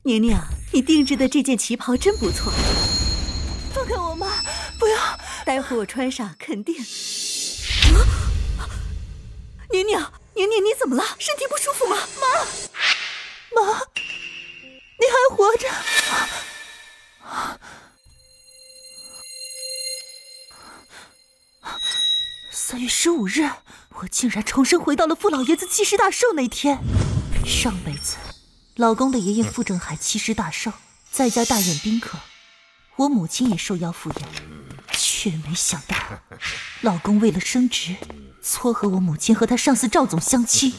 宁宁，你定制的这件旗袍真不错。放开我妈！不要！待会我穿上肯定。宁宁，你怎么了？身体不舒服吗？妈，你还活着？3月15日，我竟然重生回到了傅老爷子70大寿那天。上辈子，老公的爷爷傅正海70大寿，在家大宴宾客，我母亲也受邀赴宴，却没想到，老公为了升职，撮合我母亲和他上司赵总相亲。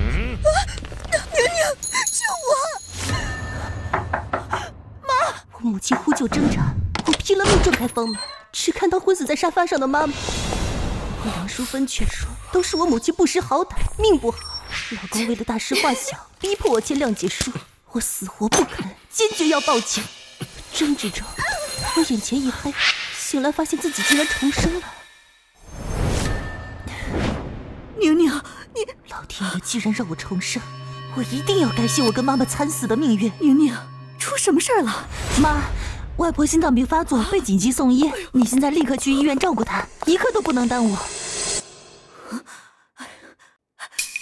宁，救我！妈！我母亲呼救挣扎，我拼了命撞开房门，只看到昏死在沙发上的妈妈。我杨淑芬却说，都是我母亲不识好歹，命不好。老公为了大事化小，逼迫我签谅解书，我死活不肯，坚决要报警。争执着，我眼前一黑，醒来发现自己竟然重生了。宁，你老天爷既然让我重生，我一定要感谢我跟妈妈惨死的命运。宁，出什么事儿了？妈，外婆心脏病发作，被紧急送医，你现在立刻去医院照顾她，一刻都不能耽误。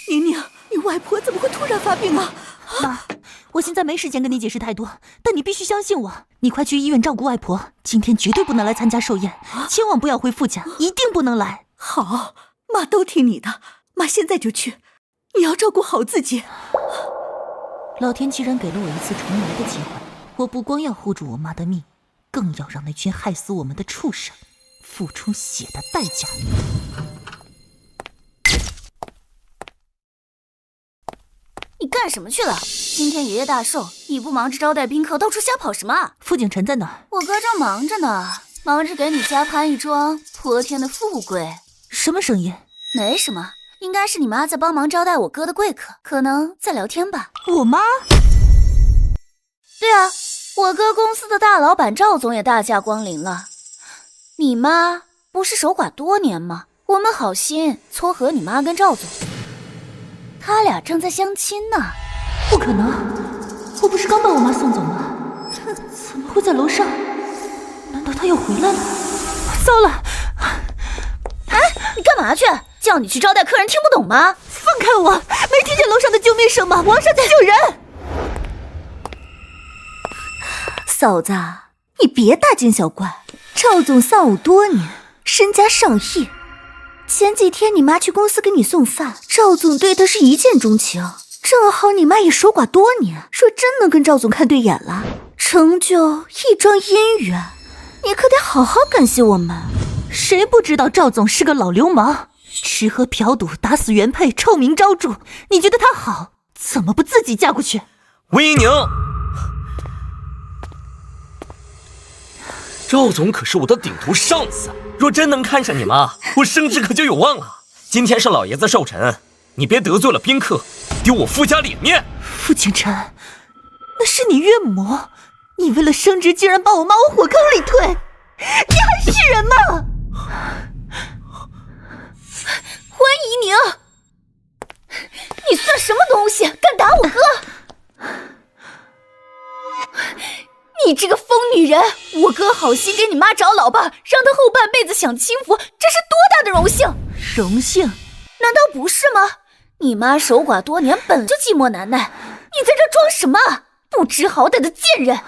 宁，你外婆怎么会突然发病啊？妈，我现在没时间跟你解释太多，但你必须相信我，你快去医院照顾外婆，今天绝对不能来参加寿宴，千万不要回傅家，一定不能来。好，妈都听你的，妈现在就去，你要照顾好自己。老天既然给了我一次重来的机会，我不光要护住我妈的命，更要让那群害死我们的畜生付出血的代价。你干什么去了？今天爷爷大寿，你不忙着招待宾客，到处瞎跑什么？傅景臣在哪儿？我哥正忙着呢，忙着给你家攀一桩泼天的富贵。什么声音？没什么，应该是你妈在帮忙招待我哥的贵客，可能在聊天吧。我妈？对啊，我哥公司的大老板赵总也大驾光临了。你妈不是守寡多年吗？我们好心撮合你妈跟赵总，他俩正在相亲呢。不可能，我不是刚把我妈送走吗？怎么会在楼上？难道她又回来了？糟了！哎，你干嘛去？叫你去招待客人听不懂吗？放开我！没听见楼上的救命声吗？我要上去救人！嫂子，你别大惊小怪。赵总丧偶多年，身家上亿。前几天你妈去公司给你送饭，赵总对她是一见钟情。正好你妈也守寡多年，说真能跟赵总看对眼了，成就一桩姻缘。你可得好好感谢我们。谁不知道赵总是个老流氓，吃喝嫖赌，打死原配，臭名昭著。你觉得他好，怎么不自己嫁过去？温一宁，赵总可是我的顶头上司，若真能看上你妈，我升职可就有望了。今天是老爷子寿辰，你别得罪了宾客，丢我傅家脸面。傅景臣，那是你岳母，你为了升职竟然把我妈往火坑里推，你还是人吗？温怡宁，你算什么东西，敢打我哥？你这个疯女人！我哥好心给你妈找老伴，让她后半辈子享清福，这是多大的荣幸！荣幸？难道不是吗？你妈守寡多年，本就寂寞难耐，你在这装什么？不知好歹的贱人！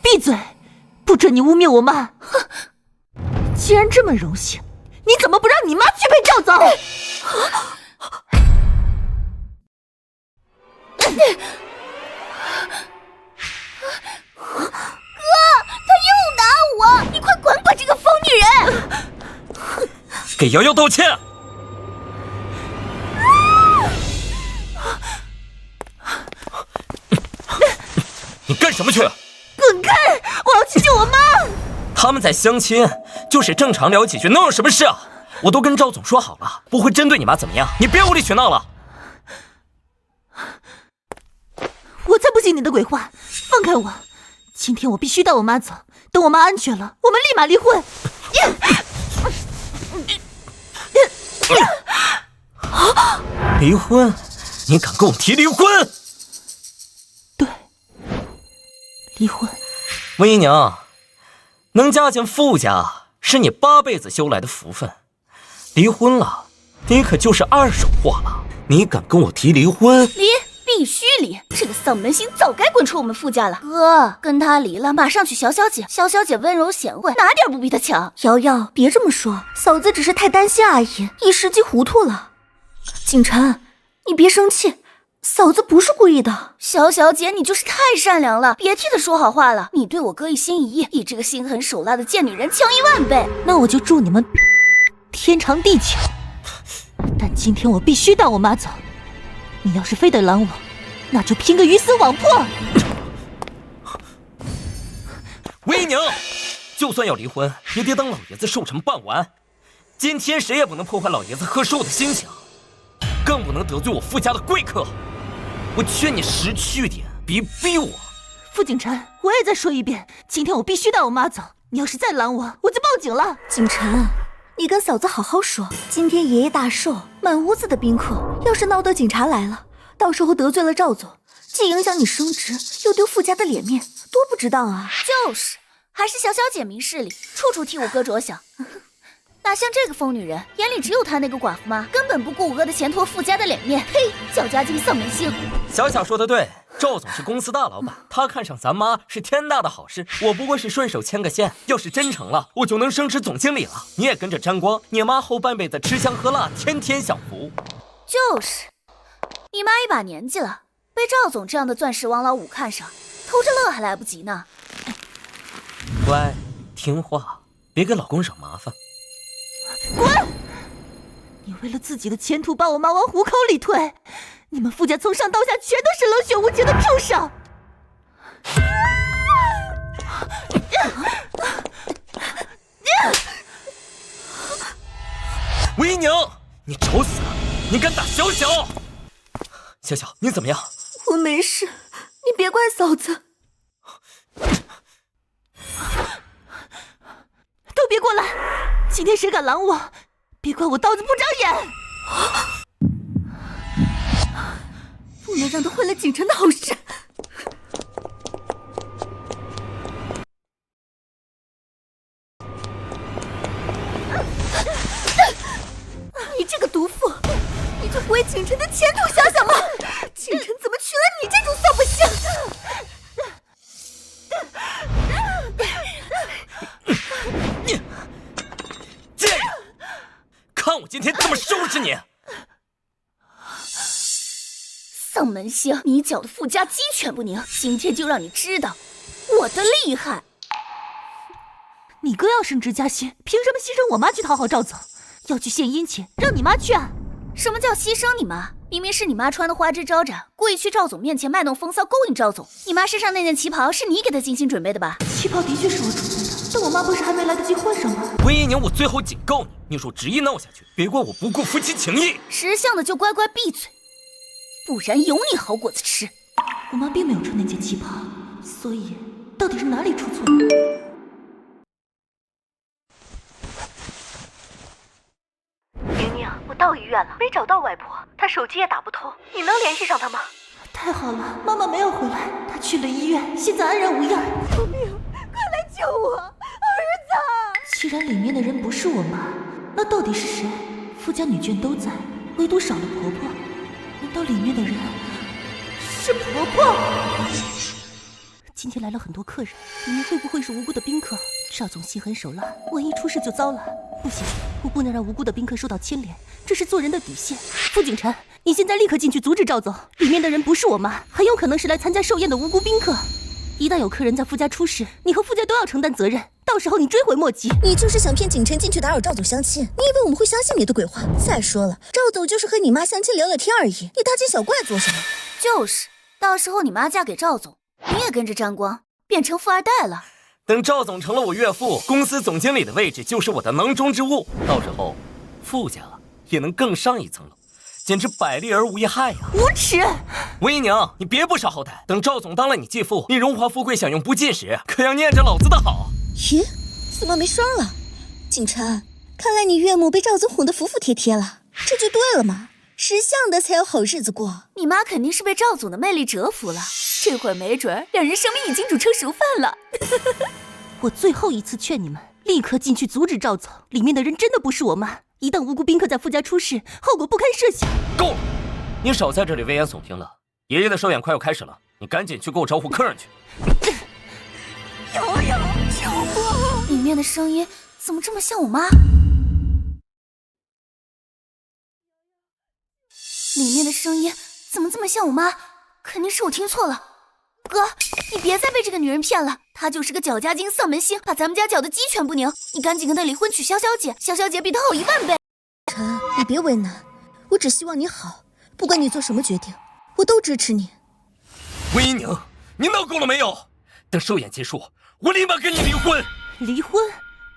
闭嘴！不准你污蔑我妈！哼！既然这么荣幸，你怎么不让你妈去陪赵总？哥，他又打我！你快滚吧，这个疯女人！给瑶瑶道歉！你干什么去？滚开！我要去救我妈！他们在相亲，就是正常聊几句，能有什么事啊？我都跟赵总说好了，不会针对你妈怎么样，你别无理取闹了。我才不信你的鬼话！放开我！今天我必须带我妈走，等我妈安全了，我们立马离婚。离婚？你敢跟我提离婚？对，离婚。温姨娘，能嫁进富家是你8辈子修来的福分，离婚了，你可就是2手货了。你敢跟我提离婚？离，必须离！这个丧门星早该滚出我们傅家了。哥，跟他离了，马上娶小小姐。小小姐温柔贤惠，哪点不比他强？瑶瑶，别这么说，嫂子只是太担心阿姨，一时急糊涂了。景晨，你别生气，嫂子不是故意的。小小姐，你就是太善良了，别替她说好话了。你对我哥一心一意，比这个心狠手辣的贱女人强10000倍。那我就祝你们天长地久。但今天我必须带我妈走。你要是非得拦我，那就拼个鱼死网破。温姨娘，就算要离婚，也得等老爷子寿辰办完。今天谁也不能破坏老爷子贺寿的心情，更不能得罪我傅家的贵客。我劝你识趣点，别逼我。傅景晨，我也再说一遍，今天我必须带我妈走。你要是再拦我，我就报警了。景晨，你跟嫂子好好说，今天爷爷大寿，满屋子的宾客，要是闹到警察来了，到时候得罪了赵总，既影响你升职，又丢傅家的脸面，多不值当啊！就是，还是小小姐明事理，处处替我哥着想。哪像这个疯女人，眼里只有她那个寡妇妈，根本不顾我哥的前途和傅家的脸面。呸！小家精丧门星。小小说的对，赵总是公司大老板，他看上咱妈是天大的好事。我不过是顺手牵个线，要是真成了，我就能升职总经理了。你也跟着沾光，你妈后半辈子吃香喝辣，天天享福。就是，你妈一把年纪了，被赵总这样的钻石王老五看上，偷着乐还来不及呢。乖，听话，别给老公惹麻烦。滚！你为了自己的前途把我妈往虎口里推，你们傅家从上到下全都是冷血无情的畜生！温姨娘，你找死！你敢打小小？小小，你怎么样？我没事，你别怪嫂子。都别过来！今天谁敢拦我，别怪我刀子不长眼！不能让他坏了景晨的好事。你这个毒妇，你就不为景晨的前途想想吗？景晨怎么娶了你这种丧不星？贱人，看我今天怎么收拾你！丧门星，你搅得傅家鸡犬不宁，今天就让你知道我的厉害！你哥要升职加薪，凭什么牺牲我妈去讨好赵总？要去献殷勤，让你妈去啊！什么叫牺牲你妈？明明是你妈穿的花枝招展，故意去赵总面前卖弄风骚，勾引赵总。你妈身上那件旗袍是你给她精心准备的吧？旗袍的确是我准备的，但我妈不是还没来得及换上吗？温姨娘，我最后警告你，你若执意闹下去，别怪我不顾夫妻情义。识相的就乖乖闭嘴，不然有你好果子吃。我妈并没有穿那件旗袍，所以到底是哪里出错了？宁宁，我到医院了，没找到外婆，她手机也打不通，你能联系上她吗？太好了，妈妈没有回来，她去了医院，现在安然无恙。救命！快来救我，儿子！既然里面的人不是我妈，那到底是谁？傅家女眷都在，唯独少了婆婆。难道里面的人是婆婆？今天来了很多客人，里面会不会是无辜的宾客？赵总心狠手辣，万一出事就糟了。不行，我不能让无辜的宾客受到牵连，这是做人的底线。傅景晨，你现在立刻进去阻止赵总，里面的人不是我妈，很有可能是来参加寿宴的无辜宾客。一旦有客人在傅家出事，你和傅家都要承担责任，到时候你追悔莫及。你就是想骗景晨进去打扰赵总相亲，你以为我们会相信你的鬼话？再说了，赵总就是和你妈相亲聊聊天而已，你大惊小怪做什么？就是，到时候你妈嫁给赵总，你也跟着沾光，变成富二代了。等赵总成了我岳父，公司总经理的位置就是我的囊中之物，到时候傅家也能更上一层楼，简直百利而无一害呀！无耻！温姨娘，你别不识好歹，等赵总当了你继父，你荣华富贵享用不尽时，可要念着老子的好。咦，怎么没声了？景晨，看来你岳母被赵总哄得服服帖帖了，这就对了嘛。识相的才有好日子过。你妈肯定是被赵总的魅力折服了，这会儿没准两人生米已经煮成熟饭了。我最后一次劝你们，立刻进去阻止赵总，里面的人真的不是我妈。一旦无辜宾客在傅家出事，后果不堪设想。够了，你少在这里危言耸听了。爷爷的寿宴快要开始了，你赶紧去给我招呼客人去。瑶瑶，救我！里面的声音怎么这么像我妈？里面的声音怎么这么像我妈？肯定是我听错了。哥，你别再被这个女人骗了，她就是个搅家精、丧门星，把咱们家搅得鸡犬不宁。你赶紧跟她离婚，娶潇潇姐，潇潇姐比她好10000倍。晨，你别为难，我只希望你好，不管你做什么决定，我都支持你。温一宁，你闹够了没有？等寿宴结束，我立马跟你离婚。离婚？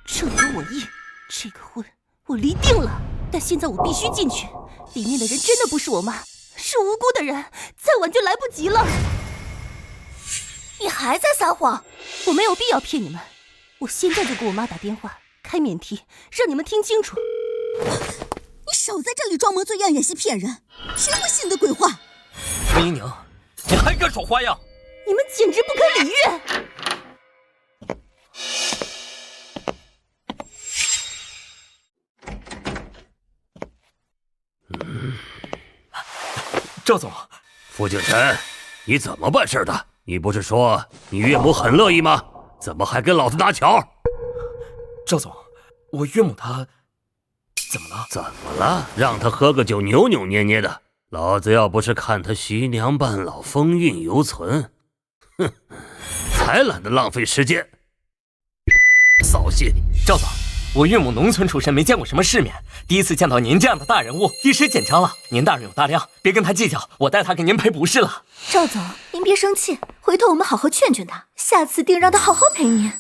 正如我意，这个婚我离定了。但现在我必须进去，里面的人真的不是我妈，是无辜的人，再晚就来不及了。你还在撒谎！我没有必要骗你们，我现在就给我妈打电话，开免提，让你们听清楚。你少在这里装模作样演戏骗人，谁会信你的鬼话？温一宁，你还敢耍花样？你们简直不可理喻！赵总，傅景晨，你怎么办事的？你不是说你岳母很乐意吗？怎么还跟老子搭桥？赵总，我岳母她怎么了？怎么了？让她喝个酒扭扭捏捏的，老子要不是看她徐娘半老，风韵犹存，哼，才懒得浪费时间。扫兴！赵总，我岳母农村出身，没见过什么世面，第一次见到您这样的大人物，一时紧张了。您大人有大量，别跟他计较，我带他给您赔不是了。赵总，您别生气，回头我们好好劝劝他，下次定让他好好陪您。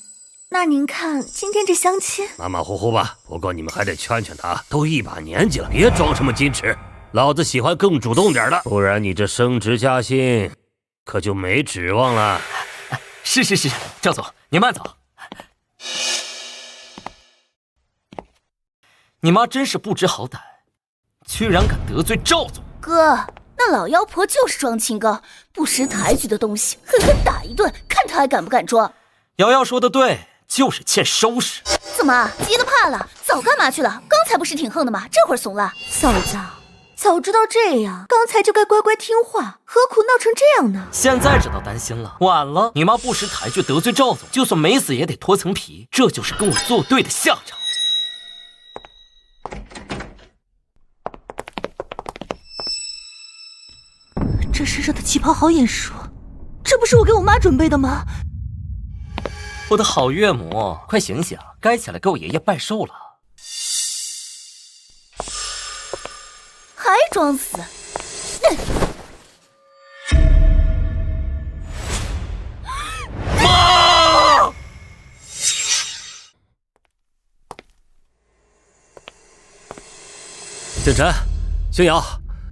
那您看今天这相亲，马马虎虎吧，不过你们还得劝劝他，都一把年纪了，别装什么矜持。老子喜欢更主动点的，不然你这升职加薪可就没指望了。是，赵总，您慢走。你妈真是不知好歹，居然敢得罪赵总。哥，那老妖婆就是装清高，不识抬举的东西，狠狠打一顿，看她还敢不敢装。瑶瑶说的对，就是欠收拾。怎么急得怕了？早干嘛去了？刚才不是挺横的吗？这会儿怂了？嫂子，早知道这样，刚才就该乖乖听话，何苦闹成这样呢？现在知道担心了，晚了。你妈不识抬举得罪赵总，就算没死也得脱层皮，这就是跟我作对的下场。这身上的旗袍好眼熟，这不是我给我妈准备的吗？我的好岳母，快醒醒，该起来给我爷爷拜寿了。还装死？妈！景晨、星瑶，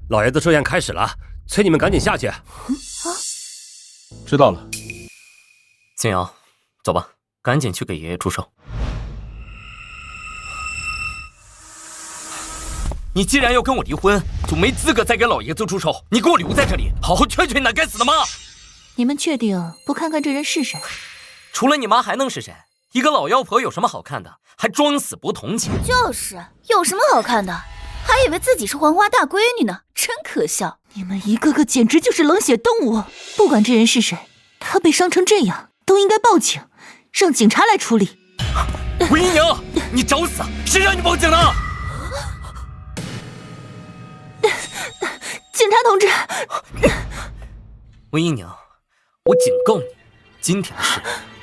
老爷子寿宴开始了，催你们赶紧下去。知道了。星瑶，走吧，赶紧去给爷爷祝寿。你既然要跟我离婚，就没资格再给老爷子祝寿。你给我留在这里，好好劝劝你那该死的妈。你们确定不看看这人是谁？除了你妈还能是谁？一个老妖婆有什么好看的？还装死不同情。就是有什么好看的？还以为自己是黄花大闺女呢，真可笑！你们一个个简直就是冷血动物！不管这人是谁，他被伤成这样，都应该报警，让警察来处理。温一宁，你找死！谁让你报警的？警察同志，温一宁，我警告你，今天的事，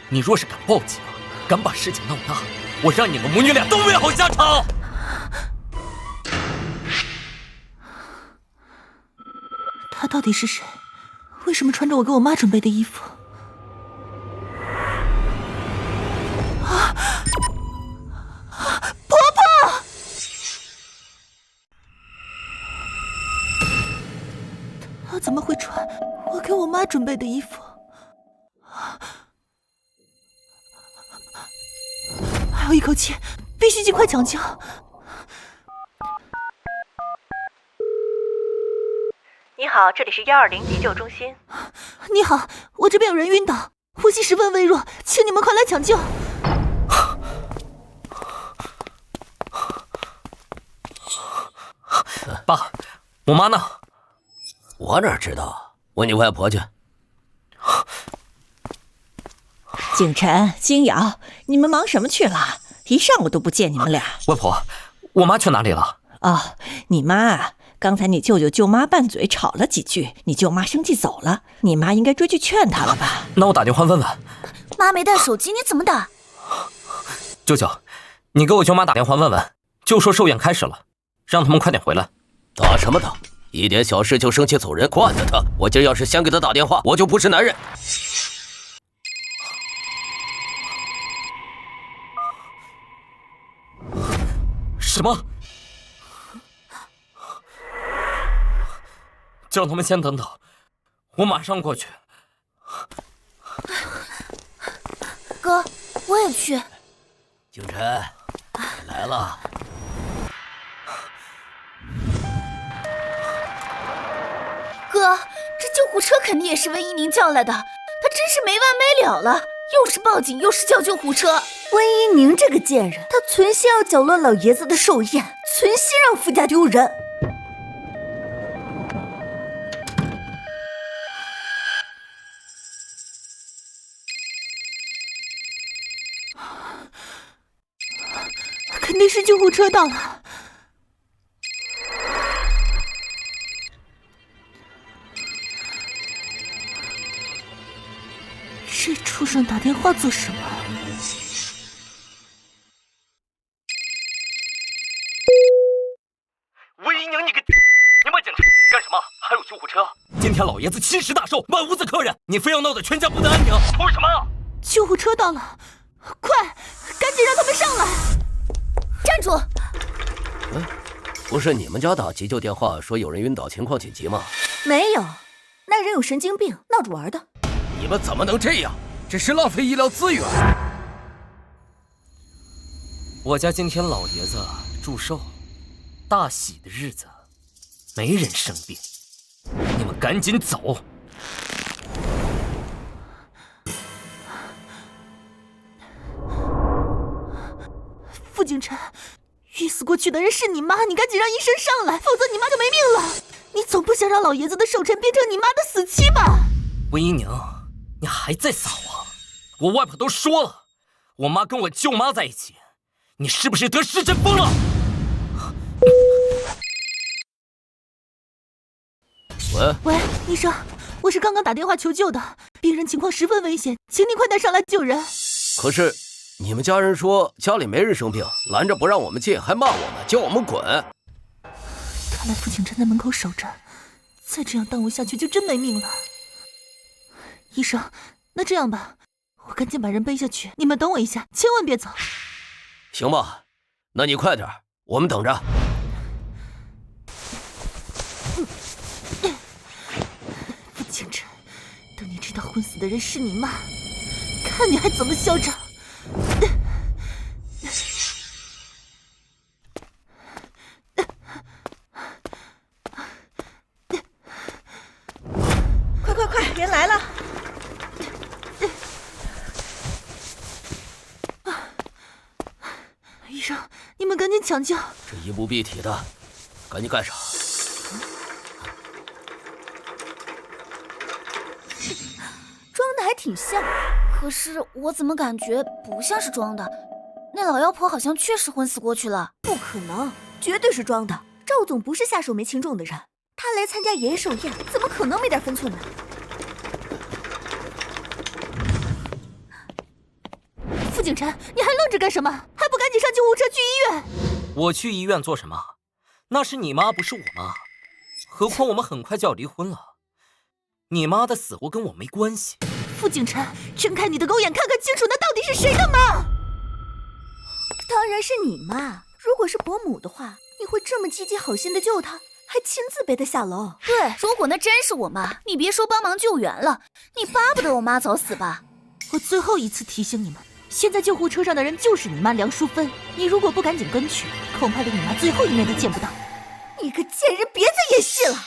你若是敢报警，敢把事情闹大，我让你们母女俩都没好下场。他到底是谁？为什么穿着我给我妈准备的衣服？婆婆！他怎么会穿我给我妈准备的衣服？还有一口气，必须尽快抢救。你好，这里是120急救中心。你好，我这边有人晕倒，呼吸十分微弱，请你们快来抢救。爸，我妈呢？我哪知道？问你外婆去。景晨、金瑶，你们忙什么去了？一上午都不见你们俩。外婆，我妈去哪里了？哦，你妈啊，刚才你舅舅舅妈拌嘴吵了几句，你舅妈生气走了，你妈应该追去劝她了吧？那我打电话问问。妈没带手机，你怎么打？舅舅，你给我舅妈打电话问问，就说寿宴开始了，让他们快点回来。打什么打？一点小事就生气走人，惯着他。我今儿要是先给他打电话，我就不是男人。什么？叫他们先等等，我马上过去。哥，我也去。景晨，来了。哥，这救护车肯定也是温一宁叫来的，他真是没完没了了，又是报警又是叫救护车。温一宁这个贱人，他存心要搅乱老爷子的寿宴，存心让傅家丢人。肯定是救护车到了。这畜生打电话做什么？温一宁，你问警察干什么？还有救护车？今天老爷子70大寿，满屋子客人，你非要闹得全家不得安宁，图什么？救护车到了，快，赶紧让他们上来！站住！不是你们家打急救电话说有人晕倒，情况紧急吗？没有，那人有神经病，闹着玩的。你们怎么能这样？这是浪费医疗资源。我家今天老爷子祝寿，大喜的日子，没人生病，你们赶紧走。傅景晨，晕死过去的人是你妈，你赶紧让医生上来，否则你妈就没命了。你总不想让老爷子的寿辰变成你妈的死期吧？温一宁，你还在撒谎！我外婆都说了，我妈跟我舅妈在一起，你是不是得失神疯了？喂，医生，我是刚刚打电话求救的，病人情况十分危险，请你快点上来救人。可是你们家人说家里没人生病，拦着不让我们进，还骂我们，叫我们滚。看来傅景晨在门口守着，再这样耽误下去就真没命了。医生，那这样吧，我赶紧把人背下去，你们等我一下，千万别走。行吧，那你快点，我们等着。傅景晨，等你知道昏死的人是你妈，看你还怎么嚣张！快，人来了！医生，你们赶紧抢救！这衣不蔽体的，赶紧盖上。装的还挺像，可是我怎么感觉不像是装的？那老妖婆好像确实昏死过去了。不可能，绝对是装的。赵总不是下手没轻重的人，他来参加爷爷寿宴，怎么可能没点分寸呢？傅景晨，你还愣着干什么？还不赶紧上救护车去医院！我去医院做什么？那是你妈，不是我妈。何况我们很快就要离婚了，你妈的死活跟我没关系。傅景晨，睁开你的狗眼，看看清楚，那到底是谁的妈？当然是你妈。如果是伯母的话，你会这么积极好心的救她，还亲自背她下楼？对，如果那真是我妈，你别说帮忙救援了，你巴不得我妈早死吧？我最后一次提醒你们，现在救护车上的人就是你妈梁淑芬，你如果不赶紧跟去，恐怕连你妈最后一面都见不到。你个贱人，别再演戏了！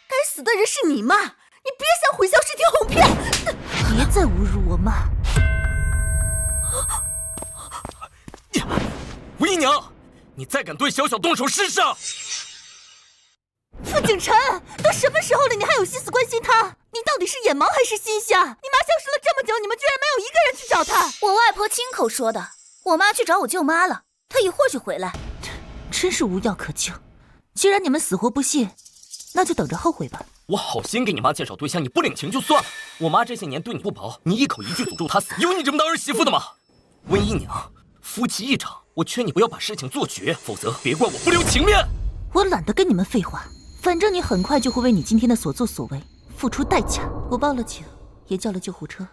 该死的人是你妈！你别想混淆视听哄骗！别再侮辱我妈！吴姨娘，你再敢对小小动手试试！傅景晨，都什么时候了，你还有心思关心他？你到底是眼盲还是心瞎？你妈消失了这么久，你们居然没有一个人去找她！我外婆亲口说的，我妈去找我舅妈了，她一会儿就回来。真是无药可救。既然你们死活不信，那就等着后悔吧。我好心给你妈介绍对象，你不领情就算了。我妈这些年对你不薄，你一口一句诅咒她死，有你这么当儿媳妇的吗？温姨娘，夫妻一场，我劝你不要把事情做绝，否则别怪我不留情面。我懒得跟你们废话，反正你很快就会为你今天的所作所为付出代价。我报了警，也叫了救护车，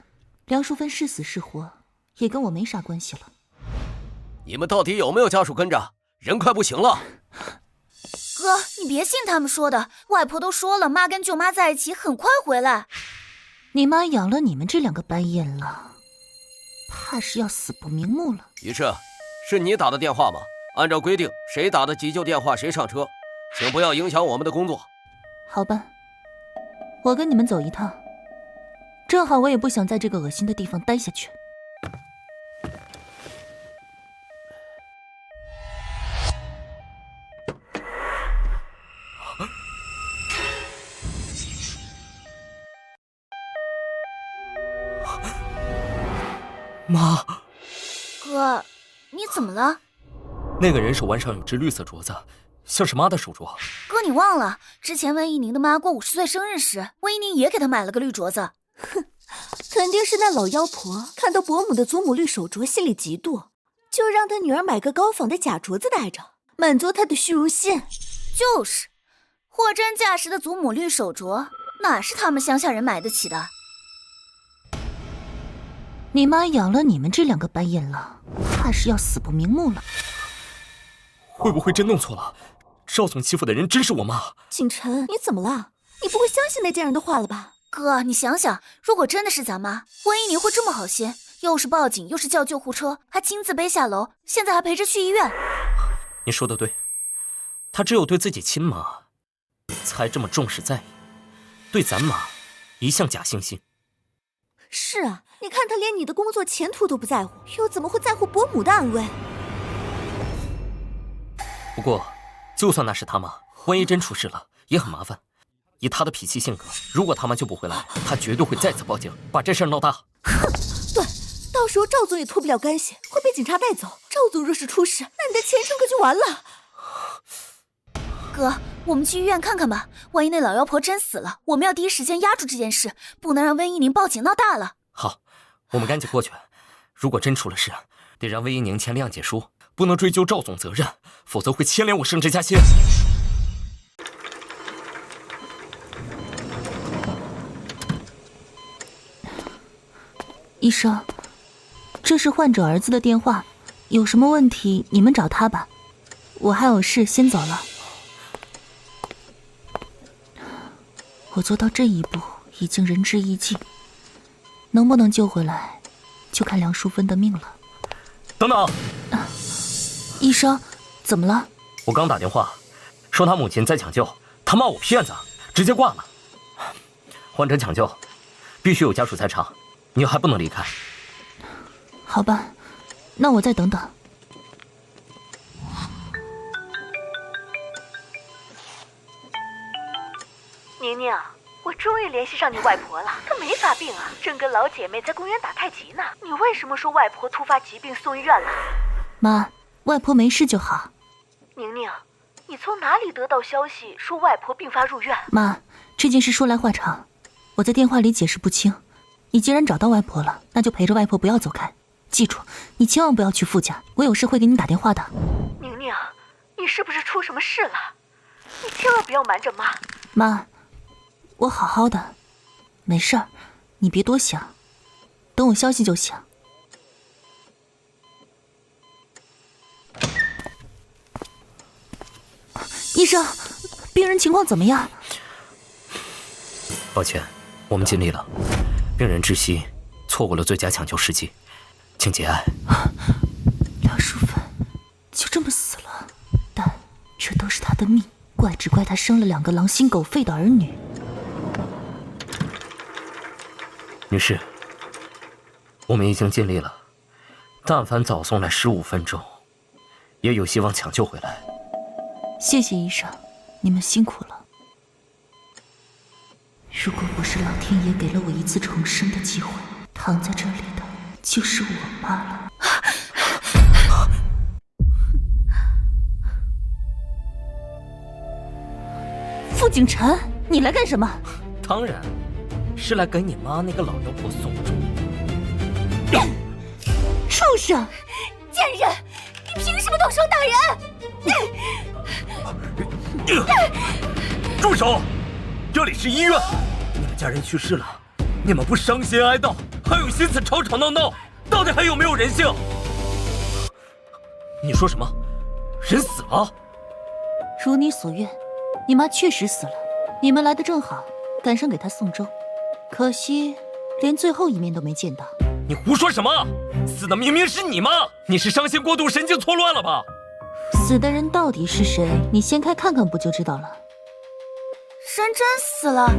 梁淑芬是死是活，也跟我没啥关系了。你们到底有没有家属跟着？人快不行了。哥，你别信他们说的，外婆都说了，妈跟舅妈在一起，很快回来。你妈养了你们这两个白眼狼，怕是要死不瞑目了。于是，是你打的电话吗？按照规定，谁打的急救电话谁上车，请不要影响我们的工作。好吧，我跟你们走一趟，正好我也不想在这个恶心的地方待下去。妈，哥，你怎么了？那个人手腕上有只绿色镯子，像是妈的手镯。哥，你忘了之前温一宁的妈过50岁生日时，温一宁也给她买了个绿镯子。哼，肯定是那老妖婆看到伯母的祖母绿手镯，心里嫉妒，就让她女儿买个高仿的假镯子戴着，满足她的虚荣心。就是，货真价实的祖母绿手镯，哪是他们乡下人买得起的？你妈养了你们这两个白眼狼，怕是要死不瞑目了。会不会真弄错了？赵总欺负的人真是我妈？景晨，你怎么了？你不会相信那贱人的话了吧？哥，你想想，如果真的是咱妈，温一宁会这么好心，又是报警，又是叫救护车，还亲自背下楼，现在还陪着去医院。你说的对，她只有对自己亲妈才这么重视在意，对咱妈一向假惺惺。是啊，你看他连你的工作前途都不在乎，又怎么会在乎伯母的安危？不过，就算那是他妈，万一真出事了，也很麻烦。以他的脾气性格，如果他妈救不回来，他绝对会再次报警，把这事儿闹大。哼，对，到时候赵总也脱不了干系，会被警察带走。赵总若是出事，那你的前程可就完了。哥，我们去医院看看吧，万一那老妖婆真死了，我们要第一时间压住这件事，不能让温一宁报警闹大了。好，我们赶紧过去。如果真出了事，得让温一宁签谅解书，不能追究赵总责任，否则会牵连我升职加薪。医生，这是患者儿子的电话，有什么问题你们找他吧，我还有事先走了。我做到这一步已经仁至义尽，能不能救回来就看梁淑芬的命了。等等，医生，怎么了？我刚打电话说他母亲在抢救，他骂我骗子，直接挂了。患者抢救必须有家属在场，你还不能离开。好吧，那我再等等。宁宁，我终于联系上你外婆了，她没发病啊，正跟老姐妹在公园打太极呢。你为什么说外婆突发疾病送医院了？妈，外婆没事就好。宁宁，你从哪里得到消息说外婆病发入院？妈，这件事说来话长，我在电话里解释不清。你既然找到外婆了，那就陪着外婆不要走开。记住，你千万不要去傅家，我有事会给你打电话的。宁宁，你是不是出什么事了？你千万不要瞒着妈。妈，我好好的，没事儿，你别多想，等我消息就行。医生，病人情况怎么样？抱歉，我们尽力了，病人窒息，错过了最佳抢救时机，请节哀。梁淑芬就这么死了，但这都是她的命，怪只怪她生了2个狼心狗肺的儿女。女士，我们已经尽力了，但凡早送来15分钟，也有希望抢救回来。谢谢医生，你们辛苦了。如果不是老天爷给了我一次重生的机会，躺在这里的就是我妈了。傅景晨，你来干什么？当然是来给你妈那个老妖婆送终。畜生！贱人，你凭什么动手打人？住手！这里是医院，你们家人去世了，你们不伤心哀悼，还有心思吵吵闹闹，到底还有没有人性？你说什么？人死了？如你所愿，你妈确实死了，你们来的正好，赶上给她送终。可惜连最后一面都没见到。你胡说什么？死的明明是你妈！你是伤心过度，神经错乱了吧？死的人到底是谁？你掀开看看不就知道了。人真死了？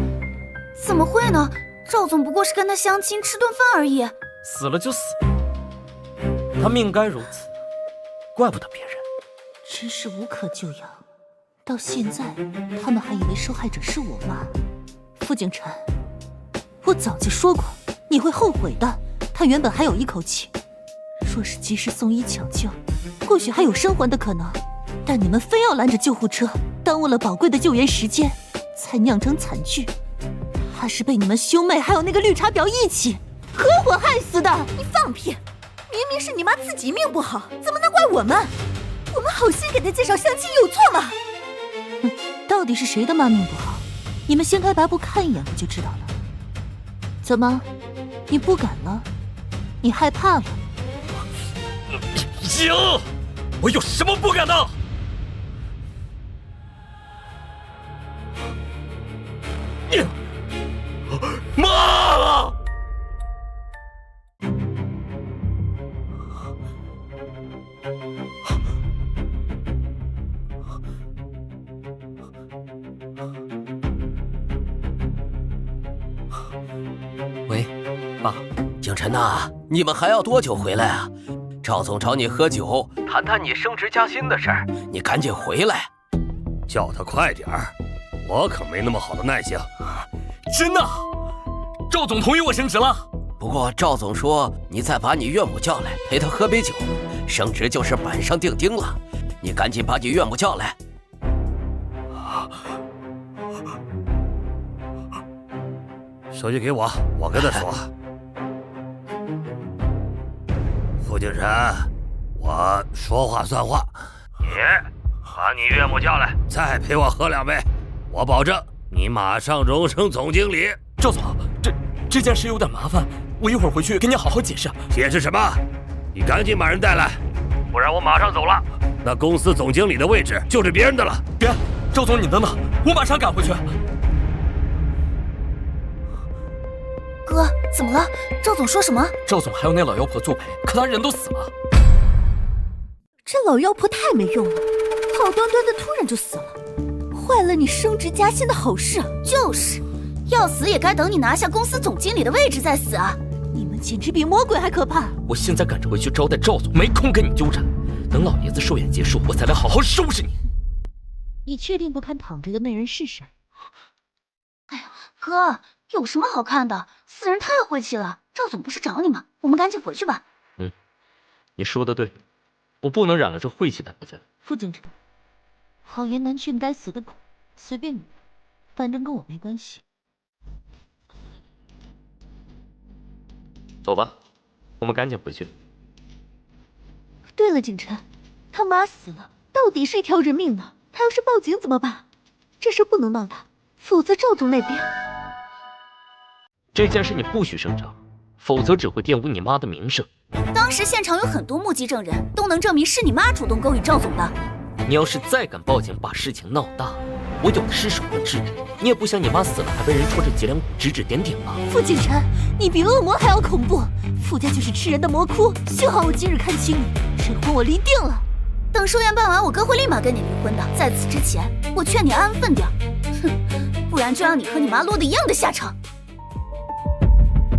怎么会呢？赵总不过是跟他相亲吃顿饭而已。死了就死了，他命该如此，怪不得别人。真是无可救药。到现在，他们还以为受害者是我妈。傅景晨，我早就说过，你会后悔的。他原本还有一口气，若是及时送医抢救，或许还有生还的可能。但你们非要拦着救护车，耽误了宝贵的救援时间，才酿成惨剧。他是被你们兄妹还有那个绿茶婊一起合伙害死的。你放屁！明明是你妈自己命不好，怎么能怪我们？我们好心给她介绍相亲，有错吗？到底是谁的妈命不好？你们掀开白布看一眼不就知道了？怎么，你不敢了？你害怕了？行，我有什么不敢的？妈！喂，爸。景晨呐，你们还要多久回来啊？赵总找你喝酒，谈谈你升职加薪的事儿，你赶紧回来。叫他快点儿，我可没那么好的耐性。真的？赵总同意我升职了？不过赵总说，你再把你岳母叫来，陪他喝杯酒，升职就是板上钉钉了。你赶紧把你岳母叫来。手机给我，我跟他说。傅景晨，我说话算话，你把你岳母叫来，再陪我喝2杯，我保证你马上荣升总经理。赵总，这件事有点麻烦，我一会儿回去跟你好好解释。解释什么？你赶紧把人带来，不然我马上走了。那公司总经理的位置就是别人的了。别，赵总，你等等，我马上赶回去。哥，怎么了？赵总说什么？赵总还有那老妖婆作陪，可他人都死了。这老妖婆太没用了，好端端的突然就死了，坏了你升职加薪的好事。就是，要死也该等你拿下公司总经理的位置再死啊！你们简直比魔鬼还可怕。我现在赶着回去招待赵总，没空跟你纠缠。等老爷子寿宴结束，我才来好好收拾你。你确定不看躺着的那人是谁？哎呀，哥，有什么好看的？死人太晦气了。赵总不是找你吗？我们赶紧回去吧。你说的对，我不能染了这晦气的头发。傅景晨，好言难劝该死的狗，随便你，反正跟我没关系。走吧，我们赶紧回去。对了，景晨，他妈死了，到底是一条人命呢。他要是报警怎么办？这事不能闹大，否则赵总那边……这件事你不许声张，否则只会玷污你妈的名声。当时现场有很多目击证人，都能证明是你妈主动勾引赵总的。你要是再敢报警把事情闹大，我有的是手段治你。你也不想你妈死了还被人戳着脊梁骨指指点点吧？傅景晨，你比恶魔还要恐怖。傅家就是吃人的魔窟，幸好我今日看清你，这婚我离定了。等寿宴办完，我哥会立马跟你离婚的。在此之前，我劝你安分点，哼，不然就让你和你妈落得一样的下场。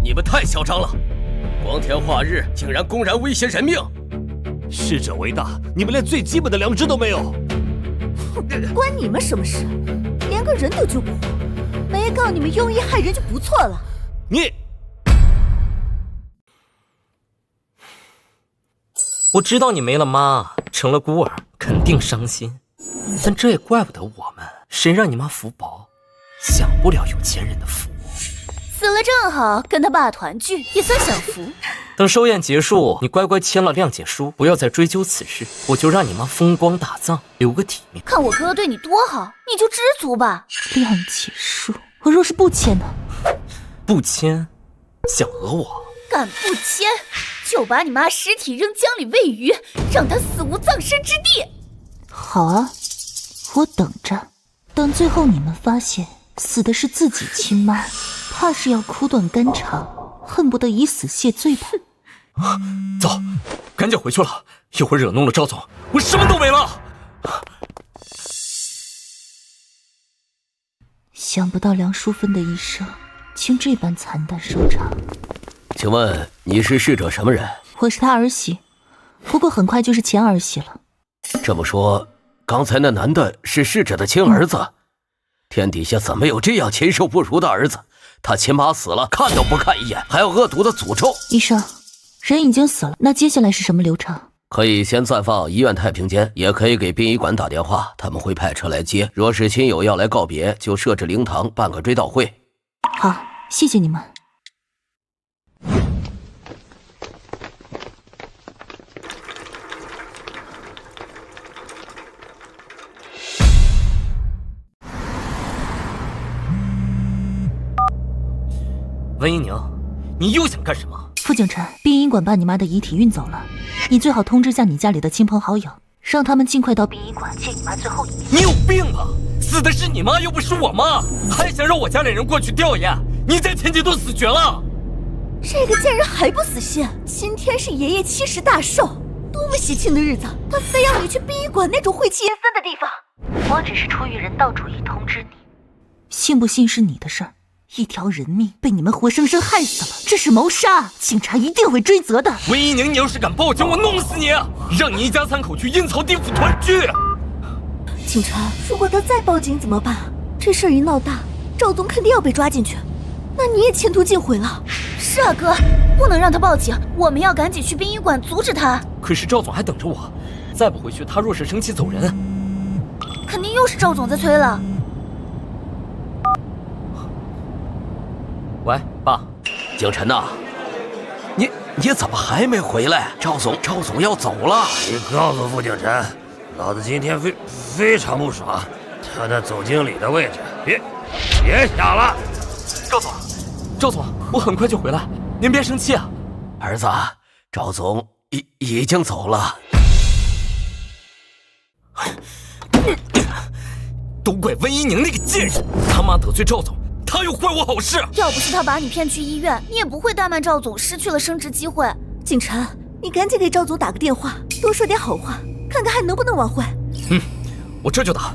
你们太嚣张了，光天化日竟然公然威胁人命！逝者为大，你们连最基本的良知都没有。关你们什么事？连个人都救不活，没告你们用意害人就不错了。你，我知道你没了妈，成了孤儿，肯定伤心，但这也怪不得我们，谁让你妈福薄，享不了有钱人的福。死了正好跟他爸团聚，也算享福。等寿宴结束，你乖乖签了谅解书，不要再追究此事，我就让你妈风光大葬，留个体面。看我哥对你多好，你就知足吧。谅解书，我若是不签呢？不签，想讹我？敢不签，就把你妈尸体扔江里喂鱼，让她死无葬身之地。好啊，我等着，等最后你们发现死的是自己亲妈，怕是要苦短肝肠，恨不得以死谢罪吧。走，赶紧回去了，一会儿惹怒了赵总，我什么都没了。想不到梁淑芬的一生竟这般惨淡收场。请问你是逝者什么人？我是他儿媳，不过很快就是前儿媳了。这么说，刚才那男的是逝者的亲儿子？天底下怎么有这样禽兽不如的儿子？他亲妈死了，看都不看一眼，还要恶毒的诅咒。医生，人已经死了，那接下来是什么流程？可以先暂放医院太平间，也可以给殡仪馆打电话，他们会派车来接。若是亲友要来告别，就设置灵堂办个追悼会。好，谢谢你们。温一宁，你又想干什么？副警察，殡仪馆把你妈的遗体运走了，你最好通知下你家里的亲朋好友，让他们尽快到殡仪馆接你妈最后一面。你有病吧？死的是你妈，又不是我妈，还想让我家里人过去吊唁？你在前几都死绝了。这个贱人还不死心！今天是爷爷70大寿，多么喜庆的日子，他非要你去殡仪馆那种晦气阴森的地方。我只是出于人道主义通知你，信不信是你的事儿。一条人命被你们活生生害死了，这是谋杀，警察一定会追责的。温一宁，你要是敢报警，我弄死你，让你一家3口去阴曹地府团聚。警察，如果他再报警怎么办？这事儿一闹大，赵总肯定要被抓进去，那你也前途尽毁了。是啊，哥，不能让他报警，我们要赶紧去殡仪馆阻止他。可是赵总还等着我，再不回去，他若是生气走人，肯定又是赵总在催了。喂，爸，景晨呐，你怎么还没回来？赵总要走了。你告诉副警察，老子今天非常不爽，他那总经理的位置别想了。赵总，我很快就回来，您别生气啊。儿子，赵总已经走了。都怪温一宁那个贱人，他妈得罪赵总，他又坏我好事。要不是他把你骗去医院，你也不会怠慢赵总，失去了升职机会。景晨，你赶紧给赵总打个电话，多说点好话，看看还能不能挽回。我这就打。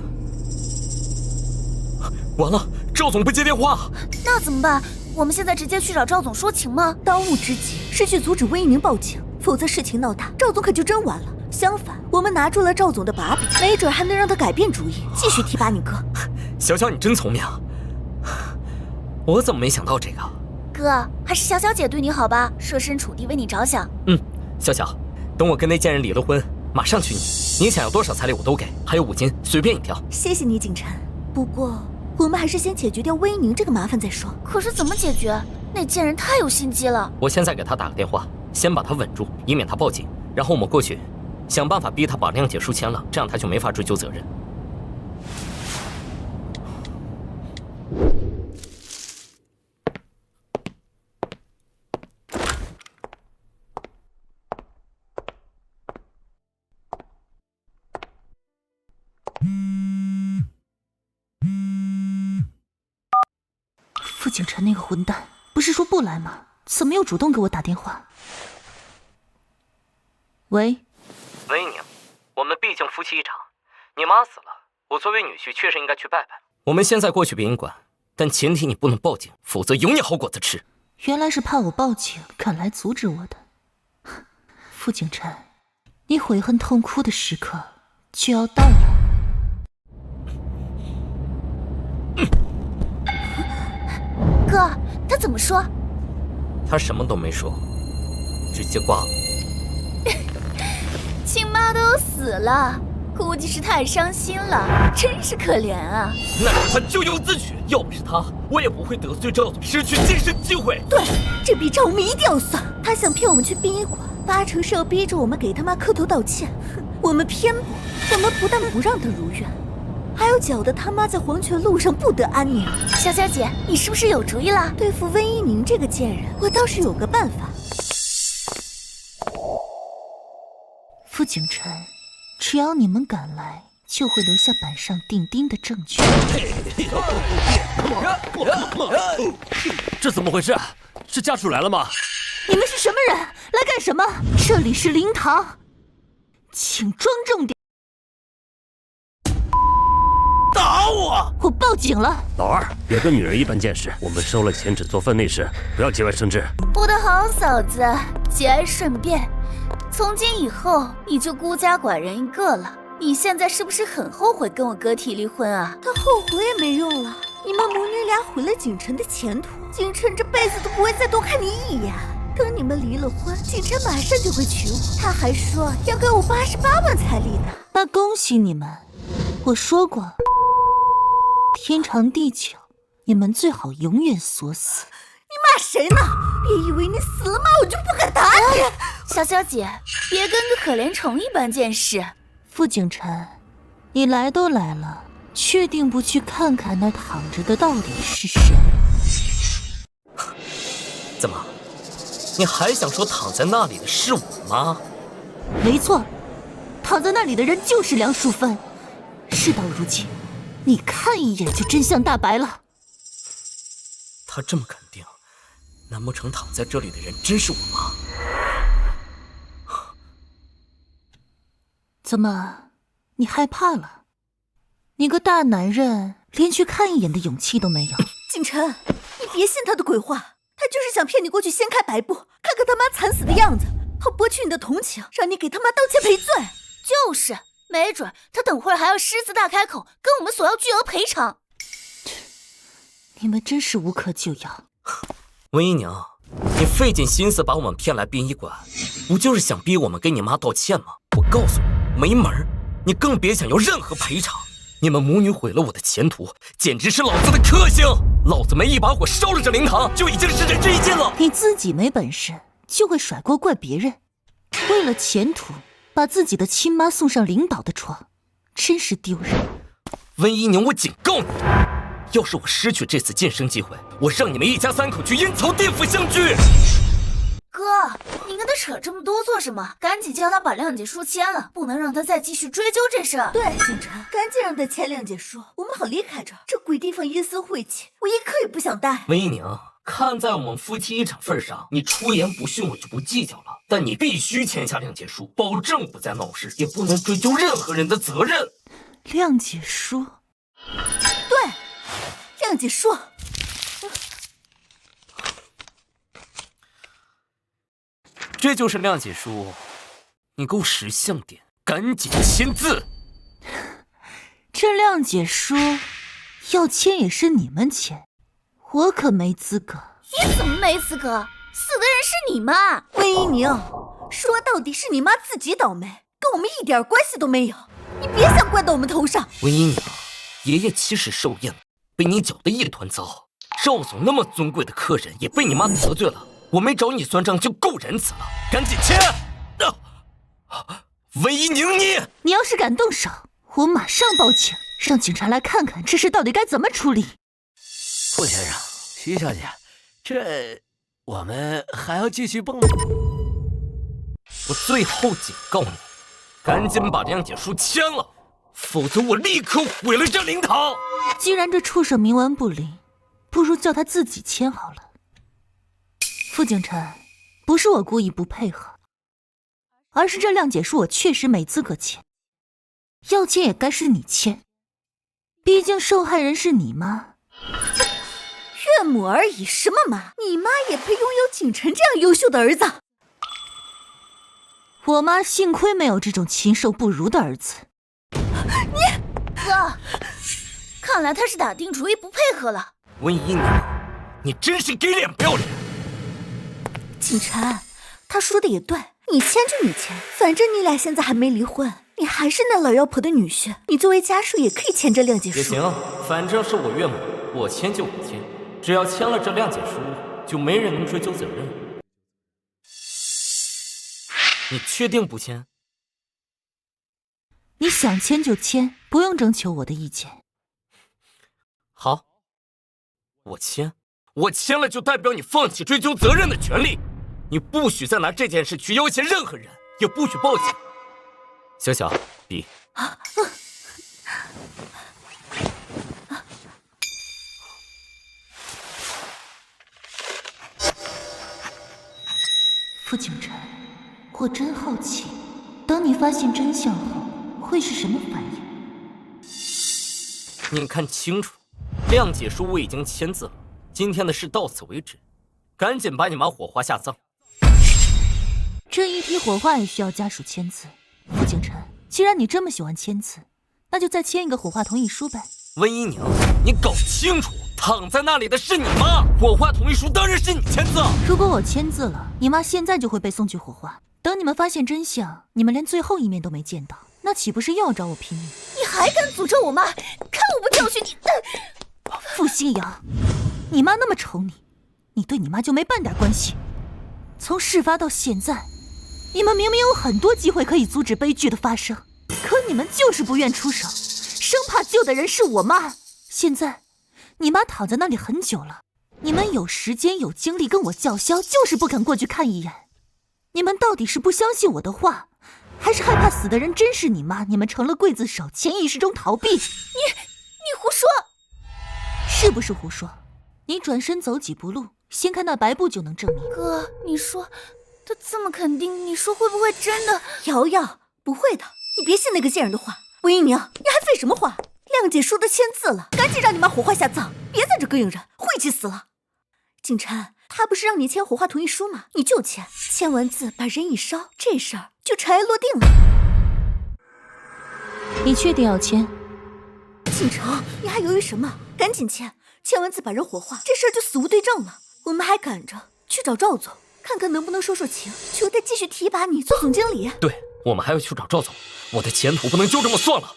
完了，赵总不接电话，那怎么办？我们现在直接去找赵总说情吗？当务之急是去阻止温一宁报警，否则事情闹大，赵总可就真完了。相反，我们拿住了赵总的把柄，没准还能让他改变主意，继续提拔你哥。小小你真聪明，我怎么没想到这个？哥，还是小小姐对你好吧，设身处地为你着想。小小，等我跟那贱人离了婚，马上娶你，你想要多少彩礼我都给，还有5金，随便你挑。谢谢你，景晨。不过我们还是先解决掉温一宁这个麻烦再说。可是怎么解决？那贱人太有心机了。我现在给他打个电话，先把他稳住，以免他报警，然后我们过去想办法逼他把谅解书签了，这样他就没法追究责任。副警察那个混蛋，不是说不来吗？怎么又主动给我打电话？喂，温一宁，我们们毕竟夫妻一场，你妈死了，我作为女婿确实应该去拜拜。我们现在过去殡仪馆，但前提你不能报警，否则有你好果子吃。原来是怕我报警赶来阻止我的。傅景琛，你悔恨痛哭的时刻就要到了。哥，他怎么说？他什么都没说，直接挂了。亲妈都死了，估计是太伤心了，真是可怜啊。那是他咎由自取，要不是他，我也不会得罪赵总，失去晋升机会。对，这笔账我们一定要算。他想骗我们去殡仪馆，8成是要逼着我们给他妈磕头道歉。哼，我们偏不，我们不但不让他如愿，还要搅得他妈在黄泉路上不得安宁。小小姐，你是不是有主意了？对付温一宁这个贱人，我倒是有个办法。傅景琛，只要你们敢来，就会留下板上钉钉的证据。这怎么回事？是家属来了吗？你们是什么人？来干什么？这里是灵堂，请庄重点。打我！我报警了。老二，别跟女人一般见识。我们收了钱只做分内事，不要节外生枝。我的好嫂子，节哀顺变。从今以后，你就孤家寡人一个了。你现在是不是很后悔跟我哥提离婚啊？他后悔也没用了，你们母女俩毁了景琛的前途，景琛这辈子都不会再多看你一眼。等你们离了婚，景琛马上就会娶我，他还说要给我88万彩礼呢。那恭喜你们，我说过，天长地久，你们最好永远锁死。你骂谁呢？别以为你死了骂我就不敢打你。小小姐，别跟个可怜虫一般见识。傅景琛，你来都来了，确定不去看看那躺着的到底是谁？怎么，你还想说躺在那里的是我吗？没错，躺在那里的人就是梁淑芬。事到如今，你看一眼就真相大白了。他这么肯定，难不成躺在这里的人真是我妈？怎么，你害怕了？你个大男人连去看一眼的勇气都没有。景琛，你别信他的鬼话，他就是想骗你过去掀开白布，看看他妈惨死的样子，好博取你的同情，让你给他妈道歉赔罪。就是，没准他等会儿还要狮子大开口，跟我们索要巨额赔偿。你们真是无可救药。温姨娘，你费尽心思把我们骗来殡仪馆，不就是想逼我们给你妈道歉吗？我告诉你，没门儿！你更别想要任何赔偿。你们母女毁了我的前途，简直是老子的克星！老子没一把火烧了这灵堂，就已经是仁至义尽了。你自己没本事，就会甩锅怪别人。为了前途，把自己的亲妈送上领导的床，真是丢人。温姨娘，我警告你，要是我失去这次晋升机会，我让你们一家3口去阴曹地府相聚。哥，你跟他扯这么多做什么？赶紧叫他把谅解书签了，不能让他再继续追究这事儿。对，景琛，赶紧让他签谅解书，我们好离开这儿。这鬼地方阴森晦气，我一刻也不想待。温姨娘，看在我们夫妻一场份上，你出言不逊我就不计较了，但你必须签下谅解书，保证不再闹事，也不能追究任何人的责任。谅解书？对，谅解书。这就是谅解书，你给我识相点，赶紧签字。这谅解书要签也是你们签，我可没资格。你怎么没资格？死的人是你妈。温姨娘，说到底是你妈自己倒霉，跟我们一点关系都没有。你别想怪到我们头上。温姨娘，爷爷其实寿宴被你搅得一团糟，赵总那么尊贵的客人也被你妈得罪了。我没找你算账就够仁慈了，赶紧签！温姨娘，你要是敢动手，我马上报警，让警察来看看这事到底该怎么处理。傅先生，徐小姐，这我们还要继续蹦？我最后警告你，赶紧把谅解书签了，否则我立刻毁了这灵堂。既然这畜生冥顽不灵，不如叫他自己签好了。傅景琛，不是我故意不配合，而是这谅解书我确实没资格签。要签也该是你签，毕竟受害人是你妈。岳母而已，什么妈？你妈也配拥有景晨这样优秀的儿子？我妈幸亏没有这种禽兽不如的儿子。哥，看来他是打定主意不配合了。温姨娘，你真是给脸不要脸！景晨，他说的也对，你签就你签，反正你俩现在还没离婚，你还是那老妖婆的女婿，你作为家属也可以签这谅解书。也行，反正是我岳母，我签就我签，只要签了这谅解书，就没人能追究责任。你确定不签？你想签就签，不用征求我的意见。好，我签了就代表你放弃追究责任的权利，你不许再拿这件事去要挟任何人，也不许报警。小小，笔。傅景晨，我真好奇，当你发现真相后，会是什么反应？你看清楚，谅解书我已经签字了，今天的事到此为止，赶紧把你妈火化下葬。这一批火化也需要家属签字。傅景晨，既然你这么喜欢签字，那就再签一个火化同意书呗。温姨娘，你搞清楚，躺在那里的是你妈，火化同意书当然是你签字。如果我签字了，你妈现在就会被送去火化。等你们发现真相，你们连最后一面都没见到，那岂不是又要找我拼命？你还敢诅咒我妈？看我不教训你！傅新阳，你妈那么宠你，你对你妈就没半点关系。从事发到现在，你们明明有很多机会可以阻止悲剧的发生，可你们就是不愿出手，生怕救的人是我妈。现在，你妈躺在那里很久了，你们有时间有精力跟我叫嚣，就是不肯过去看一眼。你们到底是不相信我的话，还是害怕死的人真是你妈？你们成了刽子手，潜意识中逃避。你胡说，是不是胡说？你转身走几步路，掀开那白布就能证明。哥，你说他这么肯定，你说会不会真的？瑶瑶，不会的，你别信那个贱人的话。温姨娘，你还废什么话？谅解书都签字了，赶紧让你妈火化下葬，别在这膈应人，晦气死了。景晨，他不是让你签火化同意书吗？你就签，签完字把人一烧，这事儿就尘埃落定了。你确定要签？景晨，你还犹豫什么？赶紧签，签完字把人火化，这事儿就死无对证了。我们还赶着去找赵总，看看能不能说说情，求他继续提拔你做总经理。对，我们还要去找赵总，我的前途不能就这么算了。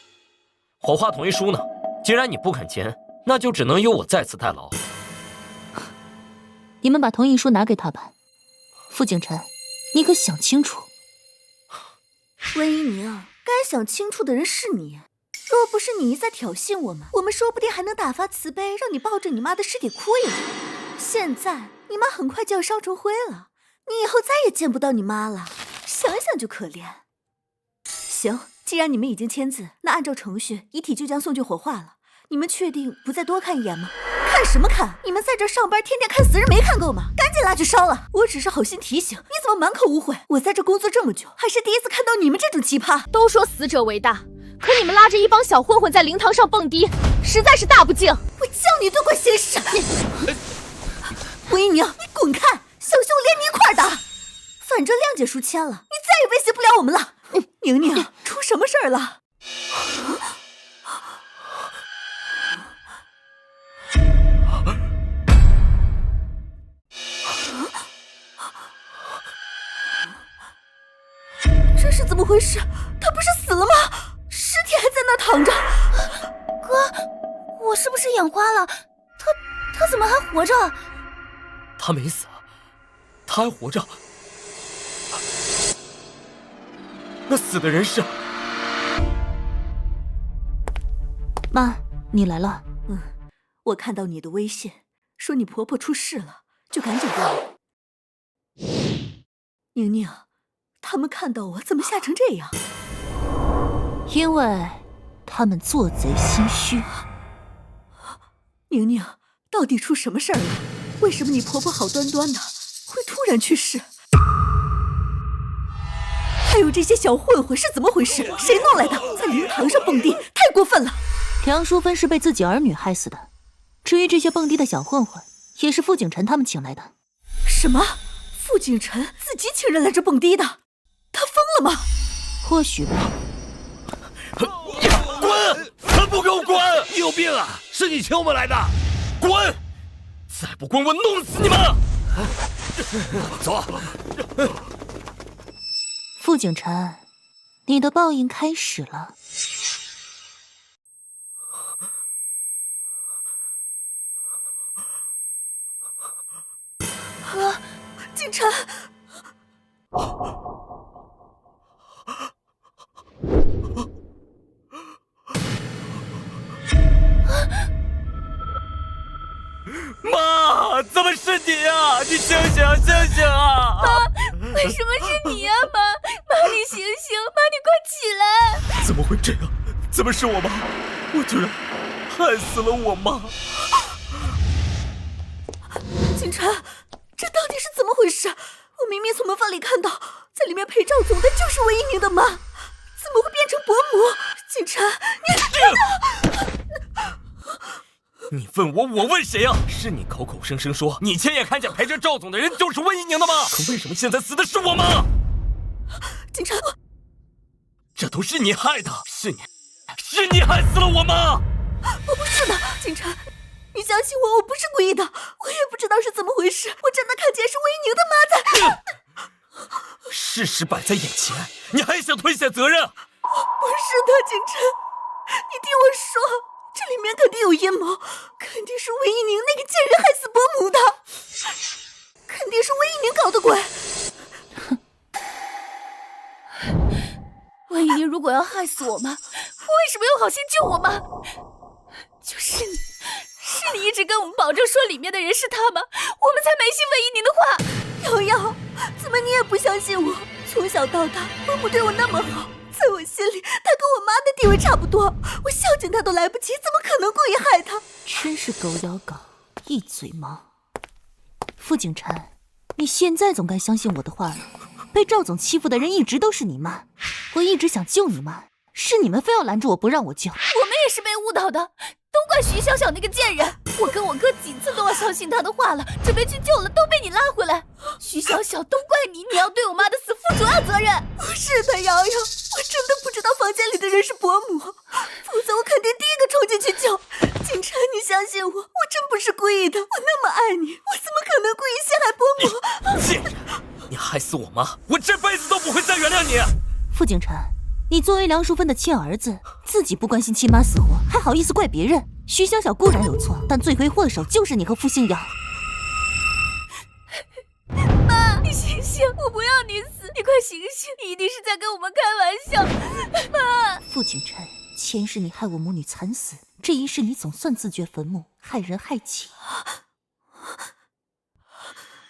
火化同意书呢？既然你不肯签，那就只能由我再次代劳。你们把同意书拿给他吧。傅景晨，你可想清楚。温姨娘，该想清楚的人是你。若不是你一再挑衅我们说不定还能大发慈悲，让你抱着你妈的尸体哭一晚。现在你妈很快就要烧成灰了，你以后再也见不到你妈了，想想就可怜。行，既然你们已经签字，那按照程序，遗体就将送去火化了。你们确定不再多看一眼吗？看什么看？你们在这上班，天天看死人没看够吗？赶紧拉去烧了！我只是好心提醒，你怎么满口污秽？我在这工作这么久，还是第一次看到你们这种奇葩。都说死者为大，可你们拉着一帮小混混在灵堂上蹦迪，实在是大不敬。我叫你多管闲事！温姨娘，你滚开！小心我连你一块儿打！反正谅解书签了，你再也威胁不了我们了。宁宁，出什么事儿了？这是怎么回事？他不是死了吗？尸体还在那躺着。哥，我是不是眼花了？他怎么还活着？他没死，他还活着。那死的人是……妈，你来了。我看到你的微信，说你婆婆出事了，就赶紧过来。宁宁，他们看到我怎么吓成这样？因为他们做贼心虚。宁宁，到底出什么事儿了？为什么你婆婆好端端的会突然去世？还有这些小混混是怎么回事？谁弄来的？在灵堂上蹦迪，太过分了！梁淑芬是被自己儿女害死的，至于这些蹦迪的小混混，也是傅景晨他们请来的。什么？傅景晨自己请人来这蹦迪的？他疯了吗？或许吧。滚！还不给我滚！你有病啊！是你请我们来的，滚！再不滚，我弄死你们！走。傅景晨，你的报应开始了。啊，景晨！妈，怎么是你啊？你醒醒，醒醒啊！妈，为什么是你啊，妈？妈，你醒醒，妈，你快起来！怎么会这样？怎么是我妈？我居然害死了我妈！景晨，这到底是怎么回事？我明明从门缝里看到，在里面陪赵总的就是魏一宁的妈，怎么会变成伯母？景晨，你问我，我问谁啊？是你口口声声说你亲眼看见陪着赵总的人就是温一宁的吗？可为什么现在死的是我妈？景晨，这都是你害的，是你害死了我妈！我不是的，景晨，你相信我，我不是故意的，我也不知道是怎么回事，我真的看见是魏一宁的妈在。事实摆在眼前，你还想推卸责任？不是的，景晨，你听我说，这里面肯定有阴谋，肯定是魏一宁那个贱人害死伯母的，肯定是魏一宁搞的鬼。魏一宁如果要害死我妈，为什么又好心救我妈？就是你，是你一直跟我们保证说里面的人是他吗？我们才没信魏一宁的话。瑶瑶，怎么你也不相信我？从小到大，伯母对我那么好，在我心里，她跟我妈的地位差不多，我孝敬她都来不及，怎么可能故意害她？真是狗咬狗，一嘴毛。傅景晨，你现在总该相信我的话了。被赵总欺负的人一直都是你妈，我一直想救你妈，是你们非要拦住我不让我救。我们也是被误导的，都怪徐小小那个贱人。我跟我哥几次都要相信他的话了，准备去救了，都被你拉回来。徐小小，都怪你，你要对我妈的死负主要责任。不是的，瑶瑶，我真的不知道房间里的人是伯母，否则我肯定第一个冲进去救。景晨，你相信我，我真不是故意的，我那么爱你，我怎么可能故意陷害伯母？贱人，你害死我妈，我这辈子都不会再原谅你。傅景晨，你作为梁淑芬的亲儿子，自己不关心亲妈死活，还好意思怪别人？徐小小固然有错，但罪魁祸首就是你和傅星瑶。妈，你醒醒，我不要你死，你快醒醒，你一定是在跟我们开玩笑。妈，傅景晨，前世你害我母女惨死，这一世你总算自掘坟墓，害人害己。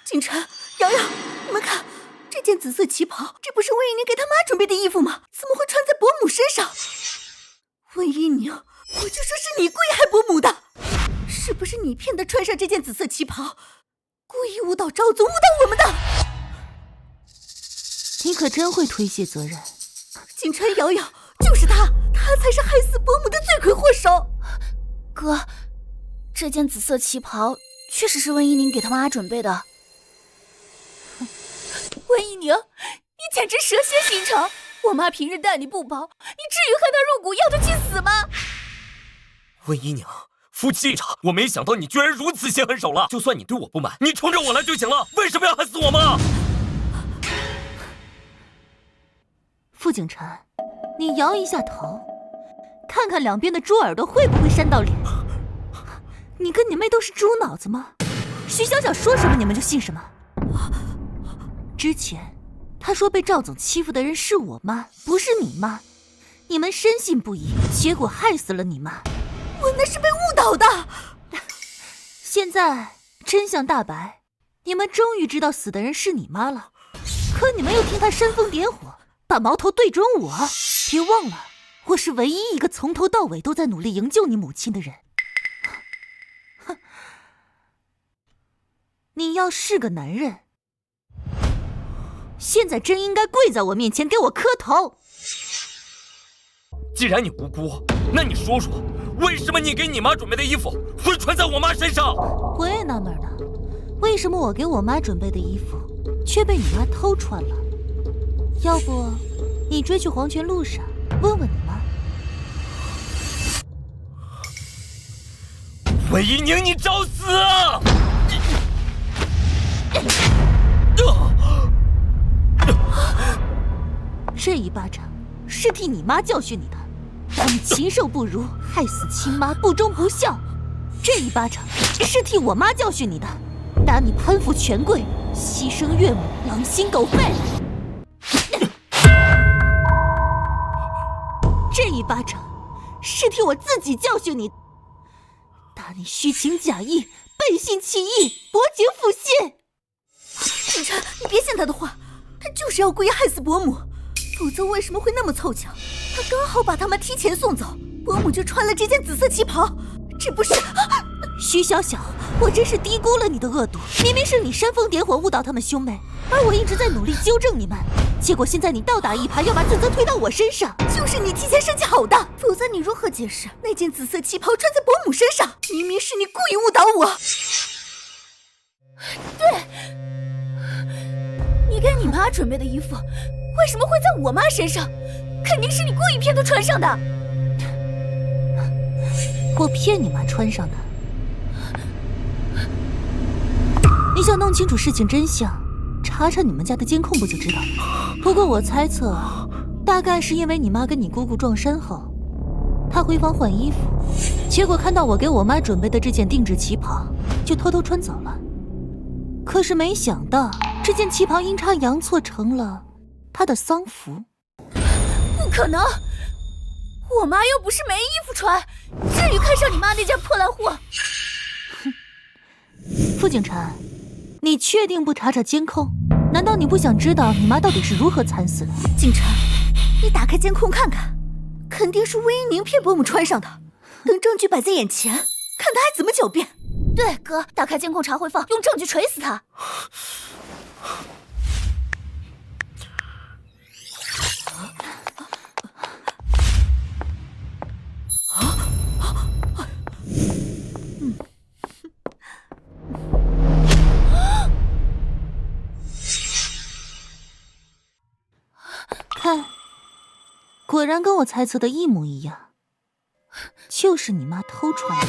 景晨，瑶瑶，你们看，这件紫色旗袍，这不是魏一宁给他妈准备的衣服吗？怎么会穿在伯母身上？魏一宁，我就说是你故意害伯母的，是不是你骗他穿上这件紫色旗袍，故意误导赵总，误导我们的？你可真会推卸责任。景晨，瑶瑶，就是他才是害死伯母的罪魁祸首。哥，这件紫色旗袍确实是温一宁给他妈准备的。温一宁，你简直蛇蝎心肠！我妈平日待你不薄，你至于恨她入骨，要她去死吗？温一宁，夫妻一场，我没想到你居然如此心狠手辣。就算你对我不满，你冲着我来就行了，为什么要害死我妈？傅景晨，你摇一下头，看看两边的猪耳朵会不会扇到脸。你跟你妹都是猪脑子吗？徐小小说什么你们就信什么。之前他说被赵总欺负的人是我妈，不是你妈，你们深信不疑，结果害死了你妈。我那是被误导的。现在真相大白，你们终于知道死的人是你妈了，可你们又听他煽风点火，把矛头对准我。别忘了，我是唯一一个从头到尾都在努力营救你母亲的人。哼，你要是个男人，现在真应该跪在我面前给我磕头。既然你无辜，那你说说，为什么你给你妈准备的衣服会穿在我妈身上？我也纳闷呢，为什么我给我妈准备的衣服却被你妈偷穿了？要不你追去黄泉路上问问你妈。韦一宁，你找死！这一巴掌是替你妈教训你的，打你禽兽不如，害死亲妈，不忠不孝。这一巴掌是替我妈教训你的，打你攀附权贵，牺牲岳母，狼心狗肺。这一巴掌是替我自己教训你，打你虚情假意，背信弃义，薄情负信。景琛，你别信他的话，他就是要故意害死伯母，否则为什么会那么凑巧？他刚好把他们提前送走，伯母就穿了这件紫色旗袍，这不是……徐小小，我真是低估了你的恶毒，明明是你煽风点火误导他们兄妹，而我一直在努力纠正你们，结果现在你倒打一耙，要把罪责推到我身上。就是你提前设计好的，否则你如何解释那件紫色旗袍穿在伯母身上？明明是你故意误导我。对，你给你妈准备的衣服为什么会在我妈身上？肯定是你故意骗她穿上的。我骗你妈穿上的。你想弄清楚事情真相，查查你们家的监控不就知道了。不过我猜测，大概是因为你妈跟你姑姑撞衫后，她回房换衣服，结果看到我给我妈准备的这件定制旗袍，就偷偷穿走了。可是没想到，这件旗袍阴差阳错成了她的丧服。不可能，我妈又不是没衣服穿，至于看上你妈那件破烂货？傅景琛，你确定不查查监控？难道你不想知道你妈到底是如何惨死的？景琛，你打开监控看看，肯定是魏一宁骗伯母穿上的。等证据摆在眼前，看他还怎么狡辩。对，哥，打开监控查回放，用证据锤死他。看，果然跟我猜测的一模一样，就是你妈偷穿的。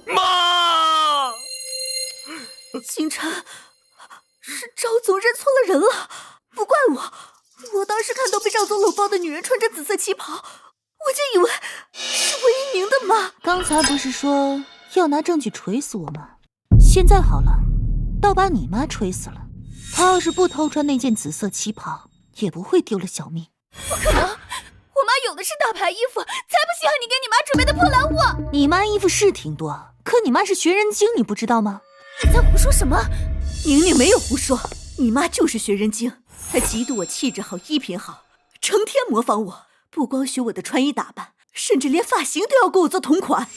妈！景琛，是赵总认错了人了，不怪我。我当时看到被赵总搂抱的女人穿着紫色旗袍，我就以为是魏一宁的妈。刚才不是说要拿证据锤死我吗？现在好了，倒把你妈锤死了。她要是不偷穿那件紫色旗袍，也不会丢了小命。不可能，我妈有的是大牌衣服，才不稀罕你给你妈准备的破烂货。你妈衣服是挺多，可你妈是学人精，你不知道吗？你在胡说什么？宁宁没有胡说，你妈就是学人精，她嫉妒我气质好、衣品好，成天模仿我，不光学我的穿衣打扮，甚至连发型都要跟我做同款。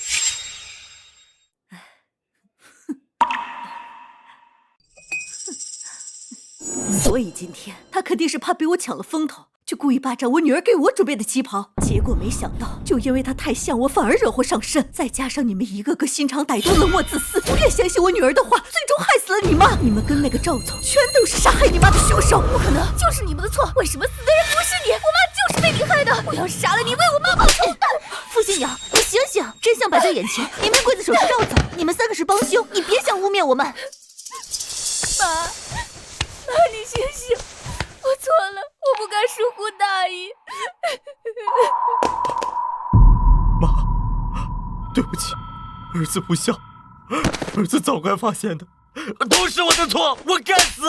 所以今天她肯定是怕被我抢了风头，就故意霸占我女儿给我准备的旗袍，结果没想到，就因为她太像我，反而惹祸上身。再加上你们一个个心肠歹毒、冷漠自私，不愿相信我女儿的话，最终害死了你妈。你们跟那个赵总，全都是杀害你妈的凶手。不可能，就是你们的错。为什么死的人不是你？我妈就是被你害的。我要杀了你，为我妈报仇。傅新瑶，你醒醒！真相摆在眼前，明明刽子手是赵总，你们三个是帮凶，你别想污蔑我们。妈，你醒醒！我错了，我不该疏忽大意。妈，对不起，儿子不孝，儿子早该发现的，都是我的错，我该死。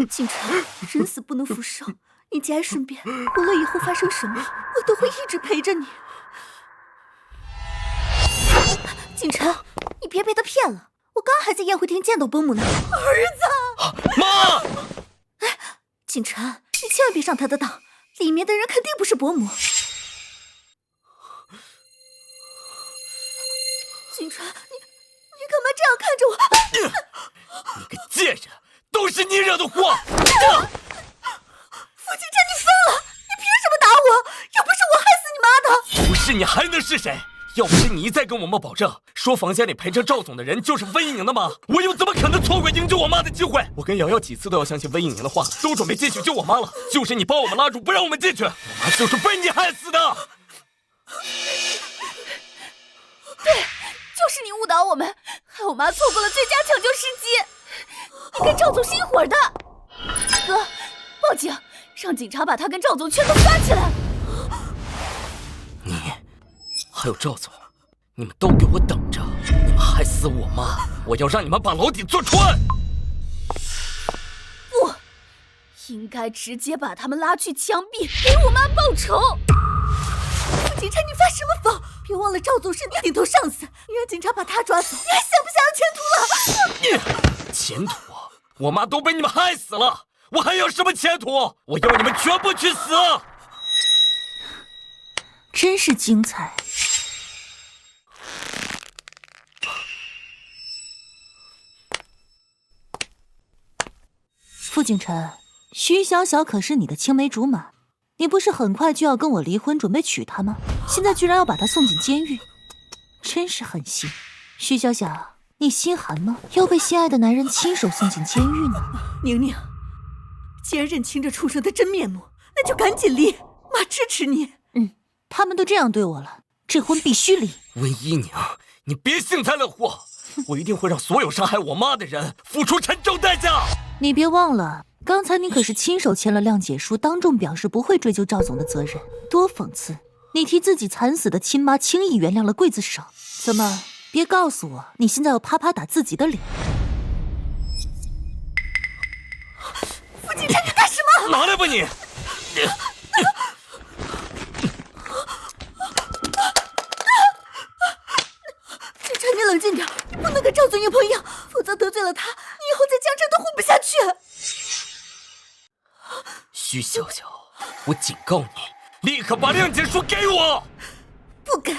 景琛，人死不能复生，你节哀顺变，无论以后发生什么，我都会一直陪着你。景琛，你别被他骗了。我刚还在宴会厅见到伯母呢。儿子，妈！哎，景晨，你千万别上他的当，里面的人肯定不是伯母。景晨，你干嘛这样看着我？你个贱人，都是你惹的祸！傅景晨，你疯了！你凭什么打我？又不是我害死你妈的！不是你还能是谁？要不是你一再跟我妈保证，说房间里陪着赵总的人就是温一宁的妈，我又怎么可能错过营救我妈的机会？我跟瑶瑶几次都要相信温一宁的话，都准备进去救我妈了，就是你把我们拉住，不让我们进去，我妈就是被你害死的。对，就是你误导我们，害我妈错过了最佳抢救时机。你跟赵总是一伙的。哥，报警，让警察把他跟赵总全都抓起来。你还有赵总，你们都给我等着！你们害死我妈，我要让你们把牢底坐穿！不，应该直接把他们拉去枪毙，给我妈报仇。傅景晨，你发什么疯？别忘了赵总是你顶头上司，你让警察把他抓走，你还想不想有前途了？前途？我妈都被你们害死了，我还有什么前途？我要你们全部去死！真是精彩。傅景晨，徐小小可是你的青梅竹马，你不是很快就要跟我离婚，准备娶她吗？现在居然要把她送进监狱，真是狠心。徐小小，你心寒吗？要被心爱的男人亲手送进监狱呢？宁宁，既然认清这畜生的真面目，那就赶紧离，妈支持你。他们都这样对我了，这婚必须离。温一宁，你别幸灾乐祸，我一定会让所有伤害我妈的人付出沉重代价。你别忘了，刚才你可是亲手签了谅解书，当众表示不会追究赵总的责任，多讽刺！你替自己惨死的亲妈轻易原谅了刽子手，怎么？别告诉我，你现在要啪啪打自己的脸！傅景晨，你干什么？拿来吧你！景晨，你冷静点，你不能跟赵总一朋友，否则得罪了他，你以后在江城都混不下去。徐小小，我警告你，立刻把谅解书给我！不敢，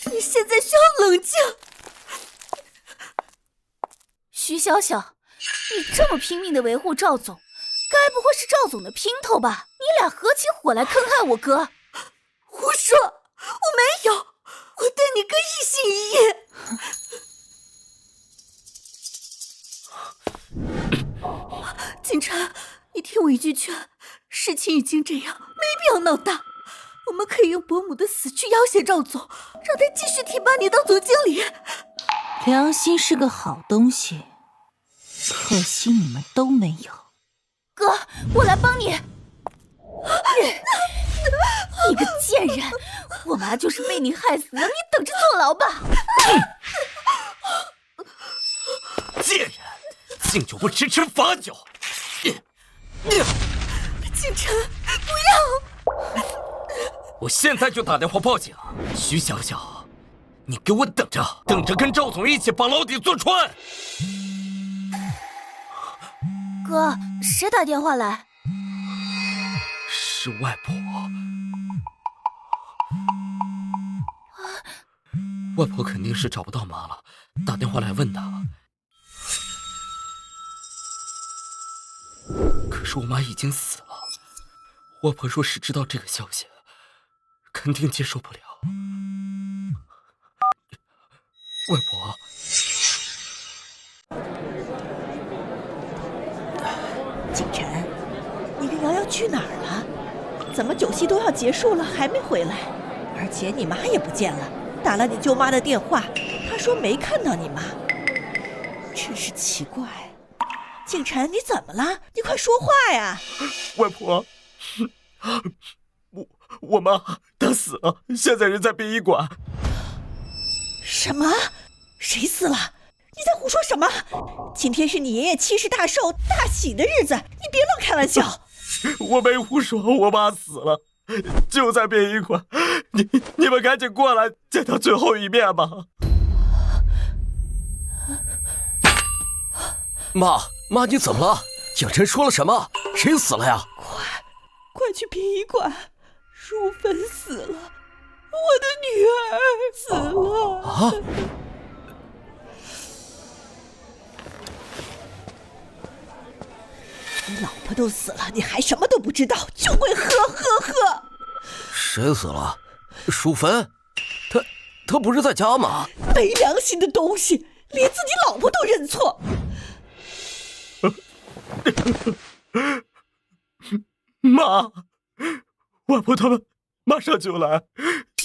你现在需要冷静。徐小小，你这么拼命的维护赵总，该不会是赵总的姘头吧？你俩合起伙来坑害我哥？胡说，我没有，我对你哥一心一意。景晨，你听我一句劝，事情已经这样，没必要闹大。我们可以用伯母的死去要挟赵总，让他继续提拔你当总经理。良心是个好东西，可惜你们都没有。哥，我来帮你。你个贱人，我妈就是被你害死的，你等着坐牢吧。贱人，敬酒不吃吃罚酒。景晨，不要！我现在就打电话报警。徐小小，你给我等着，等着跟赵总一起把牢底坐穿。哥，谁打电话来？是外婆。外婆肯定是找不到妈了，打电话来问她。可是我妈已经死了，外婆若是知道这个消息，肯定接受不了。外婆，景晨，你跟瑶瑶去哪儿了？怎么酒席都要结束了还没回来？而且你妈也不见了，打了你舅妈的电话，她说没看到你妈，真是奇怪。景晨，你怎么了？你快说话呀！外婆，我妈她死了，现在人在殡仪馆。什么？谁死了？你在胡说什么？今天是你爷爷70大寿大喜的日子，你别乱开玩笑。我没胡说，我妈死了，就在殡仪馆。你们赶紧过来见她最后一面吧。妈，你怎么了？景晨说了什么？谁死了呀？快去殡仪馆！淑芬死了，我的女儿死了！啊！你老婆都死了，你还什么都不知道，就会喝！谁死了？淑芬？她不是在家吗？没良心的东西，连自己老婆都认错。妈，外婆他们马上就来，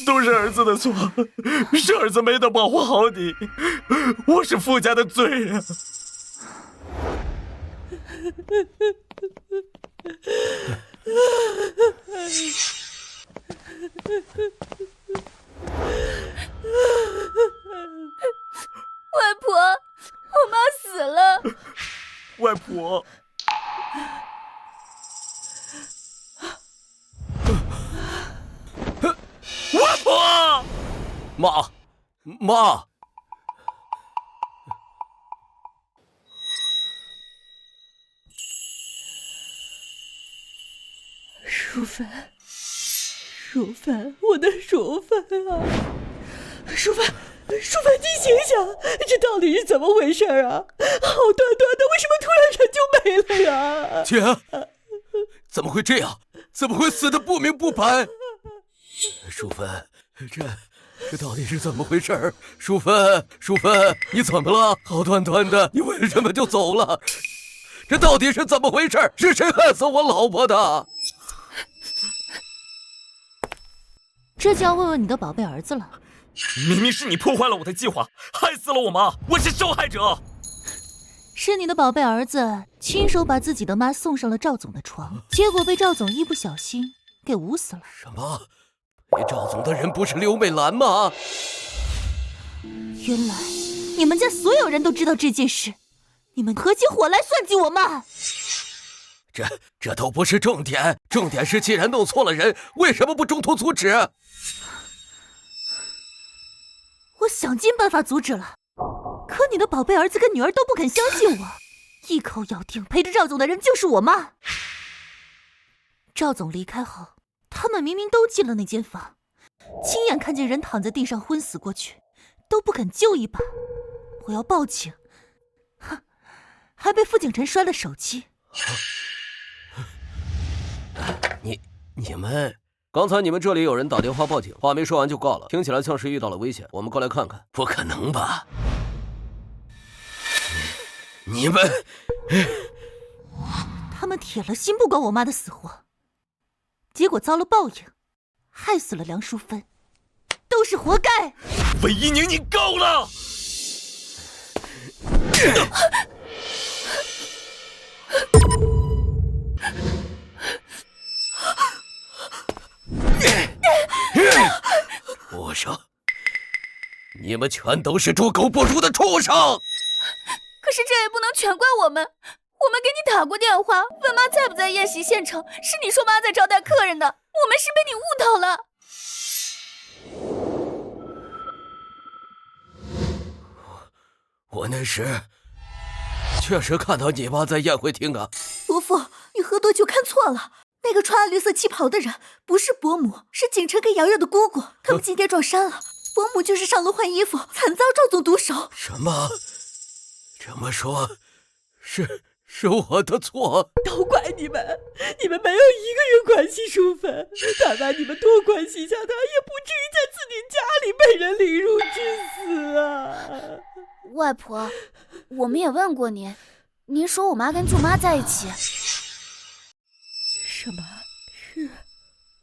都是儿子的错，是儿子没能保护好你，我是傅家的罪人。外婆，我妈死了。外婆，外婆，妈。淑芬，我的淑芬啊！淑芬，你醒醒，这到底是怎么回事啊？好端端的，为什么突然人就没了呀？姐，怎么会这样？怎么会死得不明不白？淑芬，这到底是怎么回事？淑芬，你怎么了？好端端的，你为什么就走了？这到底是怎么回事？是谁害死我老婆的？这就要问问你的宝贝儿子了。明明是你破坏了我的计划，害死了我妈，我是受害者。是你的宝贝儿子亲手把自己的妈送上了赵总的床，结果被赵总一不小心给捂死了。什么？陪赵总的人不是刘美兰吗？原来你们家所有人都知道这件事，你们合起伙来算计我妈。这都不是重点，重点是既然弄错了人，为什么不中途阻止？我想尽办法阻止了，可你的宝贝儿子跟女儿都不肯相信我，一口咬定陪着赵总的人就是我妈。赵总离开后，他们明明都进了那间房，亲眼看见人躺在地上昏死过去，都不肯救一把。我要报警，哼，还被傅景晨摔了手机。你们刚才你们这里有人打电话报警，话没说完就挂了，听起来像是遇到了危险，我们过来看看。不可能吧？你们他们铁了心不管我妈的死活，结果遭了报应，害死了梁淑芬，都是活该。韦一宁，你够了！畜生！你们全都是猪狗不如的畜生！可是这也不能全怪我们，我们给你打过电话，问妈在不在宴席现场，是你说妈在招待客人的，我们是被你误导了。我那时确实看到你妈在宴会厅啊。伯父，你喝多酒看错了，那个穿绿色旗袍的人不是伯母，是景晨跟瑶瑶的姑姑，他们今天撞衫了。伯母就是上楼换衣服，惨遭赵总毒手。什么？这么说，是我的错？都怪你们，你们没有一个人关心淑芬，但凡你们多关心一下她，也不至于在自己家里被人凌辱致死啊！外婆，我们也问过您，您说我妈跟舅妈在一起。什么？是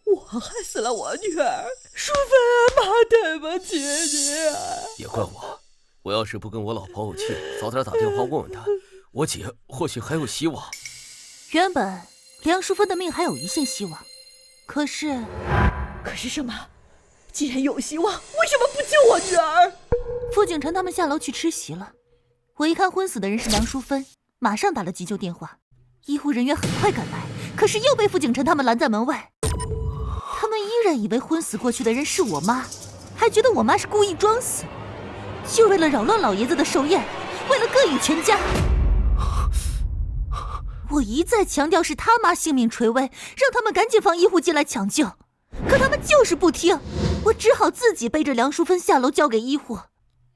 我害死了我女儿淑芬啊！妈，对不起你啊！也怪我，我要是不跟我老婆怄气，早点打电话问问她，我姐或许还有希望。原本梁淑芬的命还有一线希望，可是什么？既然有希望，为什么不救我女儿？傅景晨他们下楼去吃席了，我一看昏死的人是梁淑芬，马上打了急救电话，医护人员很快赶来，可是又被傅景晨他们拦在门外。他们依然以为昏死过去的人是我妈，还觉得我妈是故意装死，就为了扰乱老爷子的寿宴，为了膈应全家。我一再强调是他妈性命垂危，让他们赶紧放医护进来抢救，可他们就是不听，我只好自己背着梁淑芬下楼交给医护。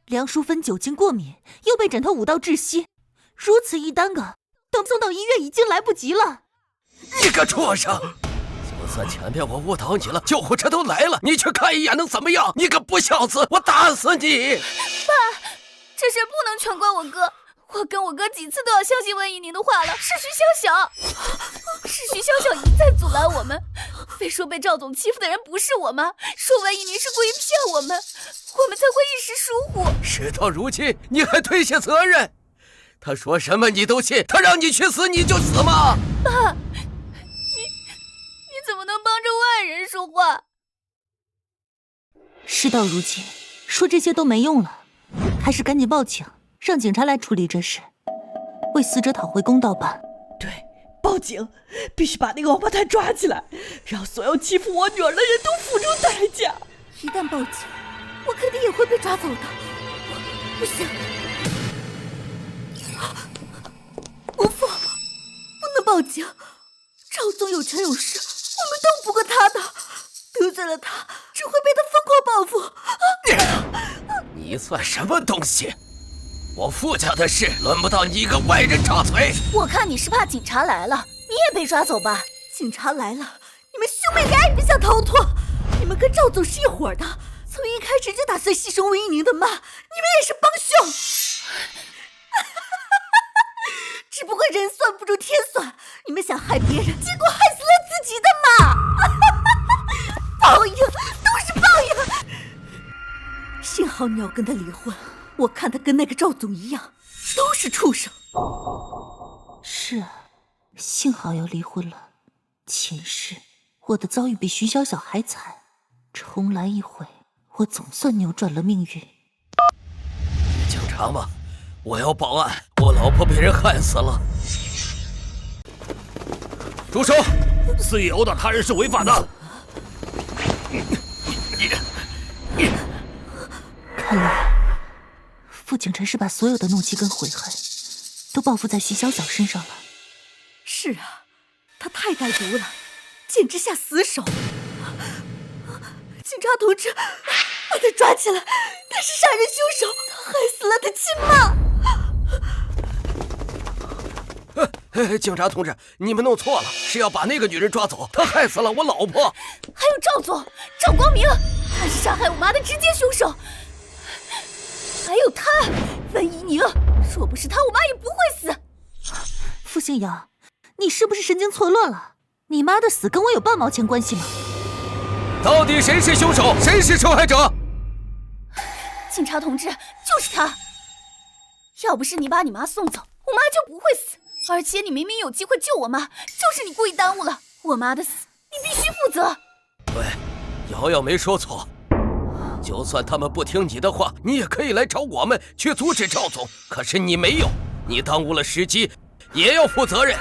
梁淑芬酒精过敏，又被枕头捂到窒息，如此一耽搁，等送到医院已经来不及了。你个畜生！就算前面我误导你了，救护车都来了，你去看一眼能怎么样？你个不孝子，我打死你！爸，这事不能全怪我哥，我跟我哥几次都要相信温怡宁的话了，是徐小小，是徐小小一再阻拦我们，非说被赵总欺负的人不是我妈，说温怡宁是故意骗我们才会一时疏忽。事到如今，你还推卸责任？他说什么你都信？他让你去死你就死吗？爸，你怎么能帮着外人说话？事到如今，说这些都没用了，还是赶紧报警，让警察来处理这事，为死者讨回公道吧。对，报警，必须把那个王八蛋抓起来，让所有欺负我女儿的人都付出代价。一旦报警，我肯定也会被抓走的。不行，不能报警。赵总有权有势，我们斗不过他的，得罪了他，只会被他疯狂报复。你算什么东西？我傅家的事轮不到你一个外人插嘴。我看你是怕警察来了，你也被抓走吧？警察来了，你们兄妹俩也别想逃脱。你们跟赵总是一伙的，从一开始就打算牺牲温怡宁的妈，你们也是帮凶。只不过人算不如天算，你们想害别人，结果害死了自己的妈。报应都是报应。幸好你要跟他离婚，我看他跟那个赵总一样，都是畜生。是啊，幸好要离婚了。前世我的遭遇比徐小小还惨，重来一回，我总算扭转了命运。警察吗？我要报案，我老婆被人害死了。住手！肆意殴打他人是违法的。看来傅景晨是把所有的怒气跟悔恨都报复在徐小小身上了。是啊，他太歹毒了，简直下死手。警察同志，把他抓起来，他是杀人凶手，他害死了他亲妈。警察同志，你们弄错了，是要把那个女人抓走，她害死了我老婆。还有赵总，赵光明，他是杀害我妈的直接凶手。还有他，温怡宁，若不是他，我妈也不会死。傅星瑶，你是不是神经错乱了？你妈的死跟我有半毛钱关系吗？到底谁是凶手，谁是受害者？警察同志，就是他。要不是你把你妈送走，我妈就不会死。而且你明明有机会救我妈，就是你故意耽误了我妈的死，你必须负责。对，瑶瑶没说错。就算他们不听你的话，你也可以来找我们去阻止赵总。可是你没有，你耽误了时机，也要负责任。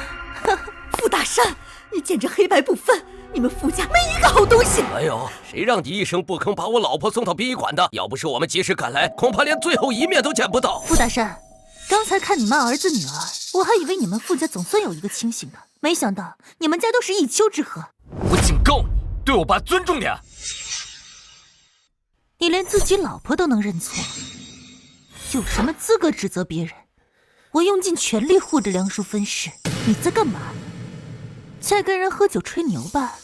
傅大山，你简直黑白不分，你们傅家没一个好东西。哎呦，谁让你一声不吭把我老婆送到殡仪馆的？要不是我们及时赶来，恐怕连最后一面都见不到。傅大山，刚才看你骂儿子女儿，我还以为你们傅家总算有一个清醒的，没想到你们家都是一丘之貉。我警告你，对我爸尊重点。你连自己老婆都能认错，有什么资格指责别人？我用尽全力护着梁淑芬时，你在干嘛？在跟人喝酒吹牛吧？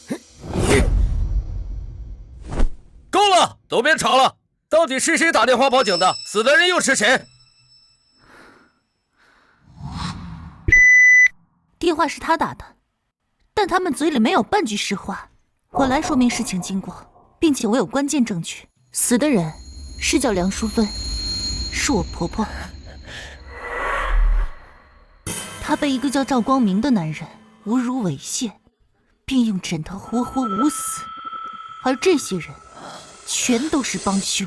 够了，都别吵了！到底是谁打电话报警的？死的人又是谁？电话是他打的，但他们嘴里没有半句实话。我来说明事情经过，并且我有关键证据。死的人是叫梁淑芬，是我婆婆。她被一个叫赵光明的男人侮辱猥亵，并用枕头活活捂死。而这些人全都是帮凶，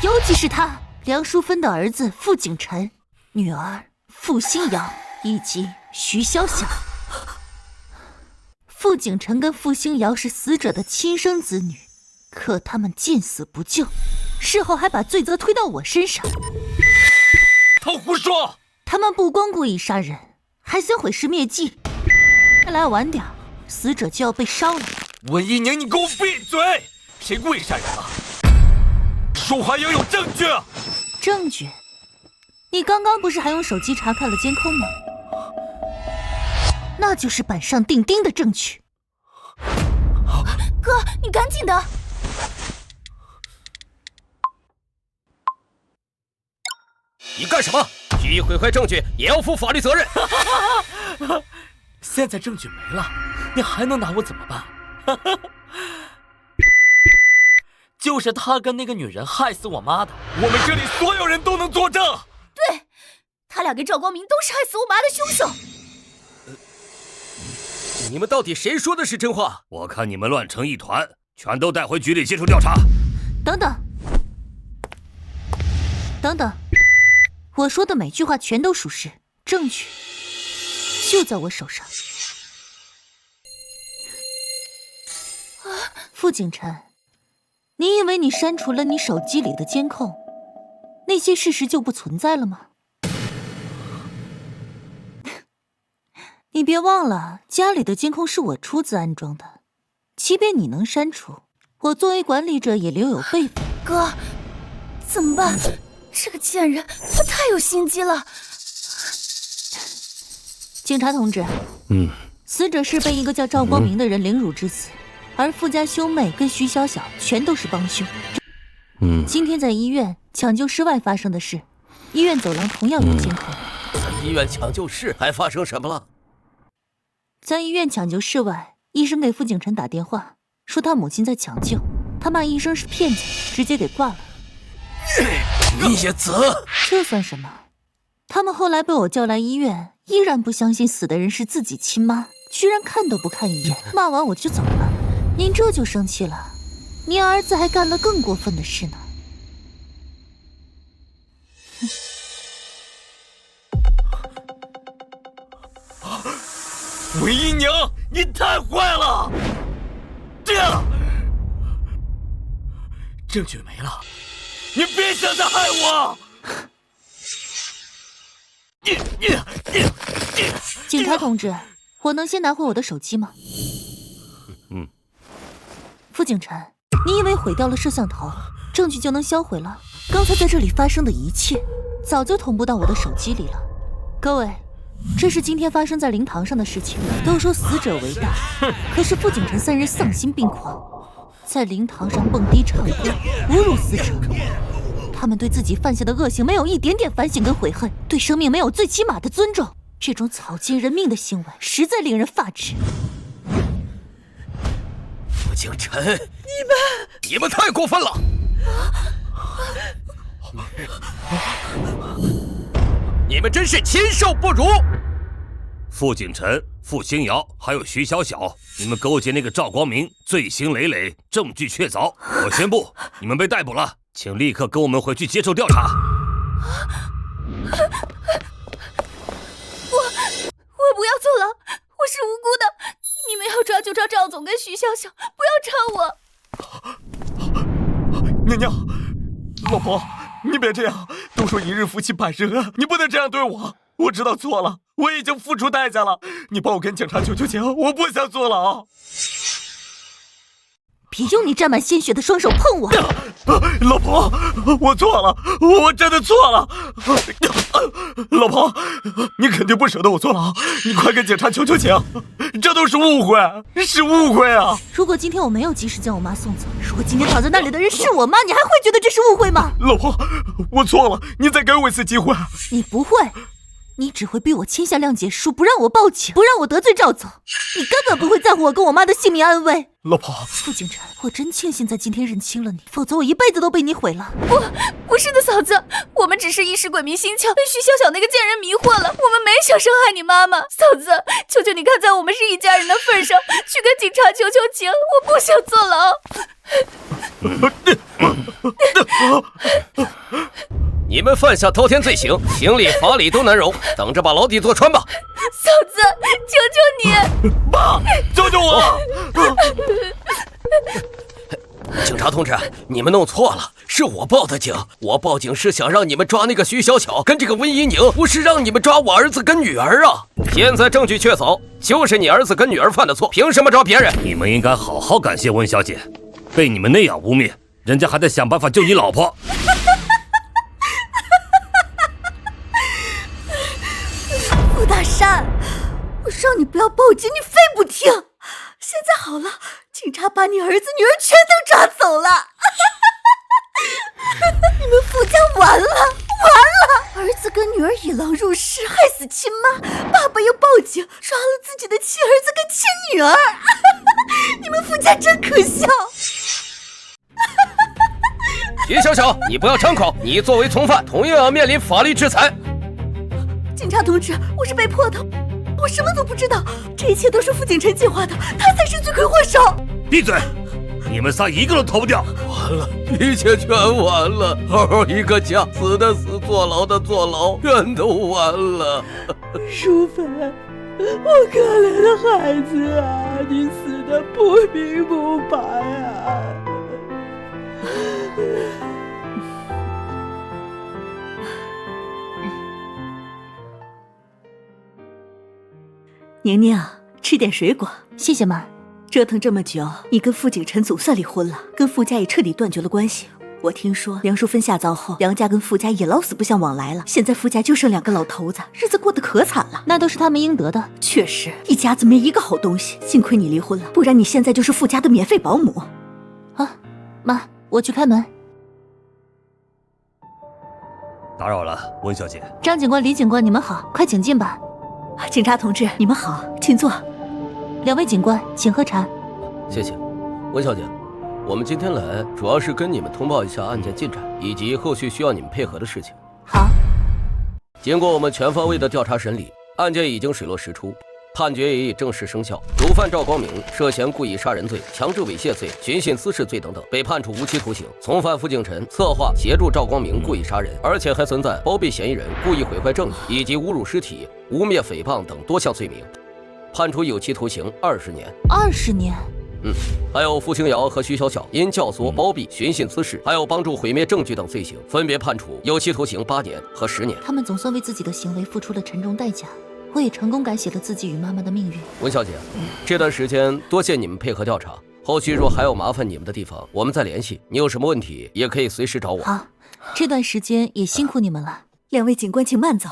尤其是他梁淑芬的儿子傅景晨、女儿傅新瑶以及徐小小。傅景晨跟傅星瑶是死者的亲生子女，可他们见死不救，事后还把罪责推到我身上。他胡说！他们不光故意杀人，还想毁尸灭迹？再来晚点，死者就要被烧了。文一宁，你给我闭嘴！谁故意杀人了？说话要有证据。证据？你刚刚不是还用手机查看了监控吗？那就是板上钉钉的证据。哥，你赶紧的！你干什么？蓄意毁坏证据也要负法律责任。现在证据没了，你还能拿我怎么办？就是他跟那个女人害死我妈的，我们这里所有人都能作证。对，他俩跟赵光明都是害死我妈的凶手。你们到底谁说的是真话？我看你们乱成一团，全都带回局里接受调查。等等，等等，我说的每句话全都属实，证据就在我手上。傅景琛，你以为你删除了你手机里的监控，那些事实就不存在了吗？你别忘了，家里的监控是我出资安装的，即便你能删除，我作为管理者也留有备份。哥，怎么办？这个贱人，他太有心机了。警察同志，死者是被一个叫赵光明的人凌辱致死，而傅家兄妹跟徐小小全都是帮凶。今天在医院抢救室外发生的事，医院走廊同样有监控。在医院抢救室还发生什么了？在医院抢救室外，医生给傅景琛打电话，说他母亲在抢救，他骂医生是骗子，直接给挂了。叶子，这算什么？他们后来被我叫来医院，依然不相信死的人是自己亲妈，居然看都不看一眼，骂完我就走了。您这就生气了？您儿子还干了更过分的事呢。文一宁，你太坏了！证据没了，你别想再害我！警察同志，我能先拿回我的手机吗？傅景琛，你以为毁掉了摄像头，证据就能销毁了？刚才在这里发生的一切，早就同步到我的手机里了。各位，这是今天发生在灵堂上的事情。都说死者为大，可是傅景琛三人丧心病狂，在灵堂上蹦迪唱歌，侮辱死者。他们对自己犯下的恶行没有一点点反省跟悔恨，对生命没有最起码的尊重。这种草菅人命的行为，实在令人发指。傅景琛，你们太过分了！你们真是禽兽不如！傅景琛、傅星瑶还有徐小小，你们勾结那个赵光明，罪行累累，证据确凿。我宣布，你们被逮捕了，请立刻跟我们回去接受调查。我不要坐牢，我是无辜的。你们要抓就抓赵总跟徐笑笑，不要抓我。娘娘，老婆，你别这样，都说一日夫妻百日恩，你不能这样对我。我知道错了，我已经付出代价了，你帮我跟警察求求情，我不想坐牢。别用你沾满鲜血的双手碰我！老婆，我错了，我真的错了。老婆，你肯定不舍得我坐牢，你快跟警察求求情，这都是误会，是误会啊！如果今天我没有及时将我妈送走，如果今天躺在那里的人是我妈，你还会觉得这是误会吗？老婆，我错了，你再给我一次机会。你不会。你只会逼我签下谅解书，不让我报警，不让我得罪赵总。你根本不会在乎我跟我妈的性命安危。老婆，傅景琛，我真庆幸在今天认清了你，否则我一辈子都被你毁了。不是的，嫂子，我们只是一时鬼迷心窍，被徐小小那个贱人迷惑了，我们没想伤害你妈妈。嫂子，求求你看在我们是一家人的份上，去跟警察求求情，我不想坐牢。你们犯下滔天罪行，情理法理都难容，等着把牢底坐穿吧！嫂子，求求你！爸，救救我！警察同志，你们弄错了，是我报的警，我报警是想让你们抓那个徐小巧跟这个温怡宁，不是让你们抓我儿子跟女儿啊！现在证据确凿，就是你儿子跟女儿犯的错，凭什么抓别人？你们应该好好感谢温小姐，被你们那样污蔑，人家还在想办法救你老婆。傅大山，我让你不要报警，你非不听。现在好了，警察把你儿子女儿全都抓走了。你们傅家完了，完了！儿子跟女儿引狼入室，害死亲妈，爸爸又报警抓了自己的亲儿子跟亲女儿。你们傅家真可笑。徐小巧，你不要张口，你作为从犯，同样要面临法律制裁。警察同志，我是被迫的，我什么都不知道，这一切都是傅景辰计划的，他才是罪魁祸首。闭嘴！你们仨一个都逃不掉。完了，一切全完了，好好一个家，死的死，坐牢的坐牢，全都完了。淑芬，我可怜的孩子啊，你死的不明不白啊！宁宁，吃点水果。谢谢妈。折腾这么久，你跟傅景辰总算离婚了，跟傅家也彻底断绝了关系。我听说梁淑芬下葬后，梁家跟傅家也老死不相往来了。现在傅家就剩2个老头子，日子过得可惨了。那都是他们应得的。确实，一家子没一个好东西。幸亏你离婚了，不然你现在就是傅家的免费保姆。啊，妈，我去开门。打扰了，温小姐。张警官、李警官，你们好，快请进吧。警察同志，你们好，请坐。2位警官，请喝茶。谢谢，温小姐，我们今天来主要是跟你们通报一下案件进展，以及后续需要你们配合的事情。好。经过我们全方位的调查审理，案件已经水落石出，判决也已正式生效。主犯赵光明涉嫌故意杀人罪、强制猥亵罪、寻衅滋事罪等等，被判处无期徒刑。从犯傅景辰策划协助赵光明故意杀人，而且还存在包庇嫌疑人、故意毁坏证据以及侮辱尸体、污蔑诽谤等多项罪名，判处有期徒刑20年。20年？还有傅清瑶和徐小巧因教唆、包庇、寻衅滋事，还有帮助毁灭证据等罪行，分别判处有期徒刑8年和10年。他们总算为自己的行为付出了沉重代价，我也成功改写了自己与妈妈的命运。温小姐，这段时间多谢你们配合调查，后续若还有麻烦你们的地方，我们再联系。你有什么问题也可以随时找我。好，这段时间也辛苦你们了。2位警官请慢走。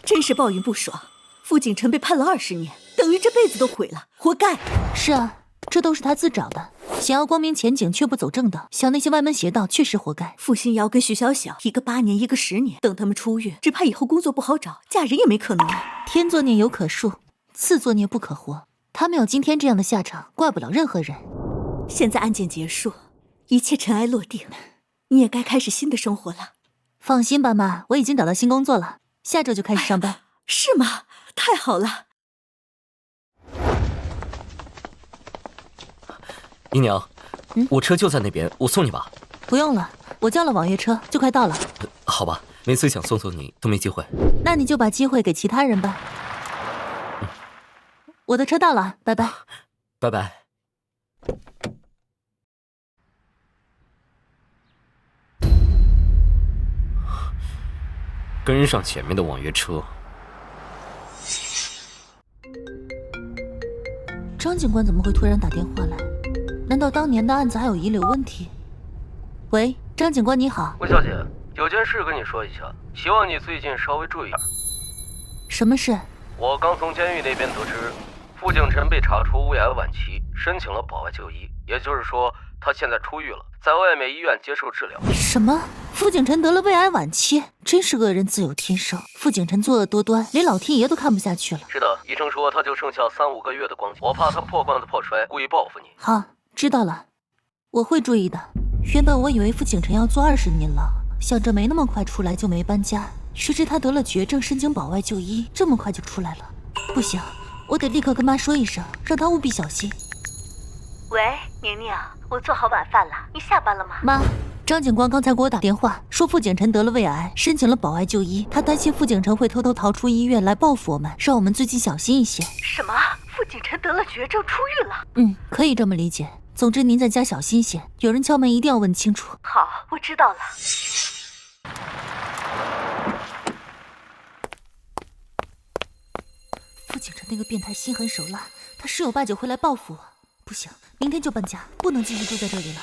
真是抱怨不爽，傅景辰被判了20年，等于这辈子都毁了，活该。是啊，这都是他自找的，想要光明前景却不走正道，想那些歪门邪道，确实活该。傅新瑶跟徐小小，一个8年，一个10年，等他们出狱，只怕以后工作不好找，嫁人也没可能了。天作孽犹可恕，自作孽不可活。他们有今天这样的下场，怪不了任何人。现在案件结束，一切尘埃落定，你也该开始新的生活了。放心吧，妈，我已经找到新工作了，下周就开始上班。是吗？太好了。姨娘，我车就在那边，我送你吧。不用了，我叫了网约车，就快到了。好吧，每次想送你都没机会。那你就把机会给其他人吧。我的车到了，拜拜。拜拜。跟上前面的网约车。张警官怎么会突然打电话来？难道当年的案子还有遗留问题？喂，张警官你好。温小姐，有件事跟你说一下，希望你最近稍微注意点。什么事？我刚从监狱那边得知，傅景辰被查出胃癌晚期，申请了保外就医，也就是说他现在出狱了，在外面医院接受治疗。什么？傅景辰得了胃癌晚期？真是恶人自有天生。傅景辰作恶多端，连老天爷都看不下去了。是的，医生说他就剩下3-5个月的光景，我怕他破罐子破摔，故意报复你。好，知道了，我会注意的。原本我以为傅景辰要坐20年牢，想着没那么快出来就没搬家，谁知他得了绝症，申请保外就医，这么快就出来了。不行，我得立刻跟妈说一声，让她务必小心。喂，宁宁，我做好晚饭了，你下班了吗？妈，张警官刚才给我打电话，说傅景辰得了胃癌，申请了保外就医，他担心傅景辰会偷偷逃出医院来报复我们，让我们最近小心一些。什么？傅景辰得了绝症出狱了？可以这么理解。总之您在家小心些，有人敲门一定要问清楚。好，我知道了。傅景晨那个变态心狠手辣，他十有八九会来报复我。不行，明天就搬家，不能继续住在这里了。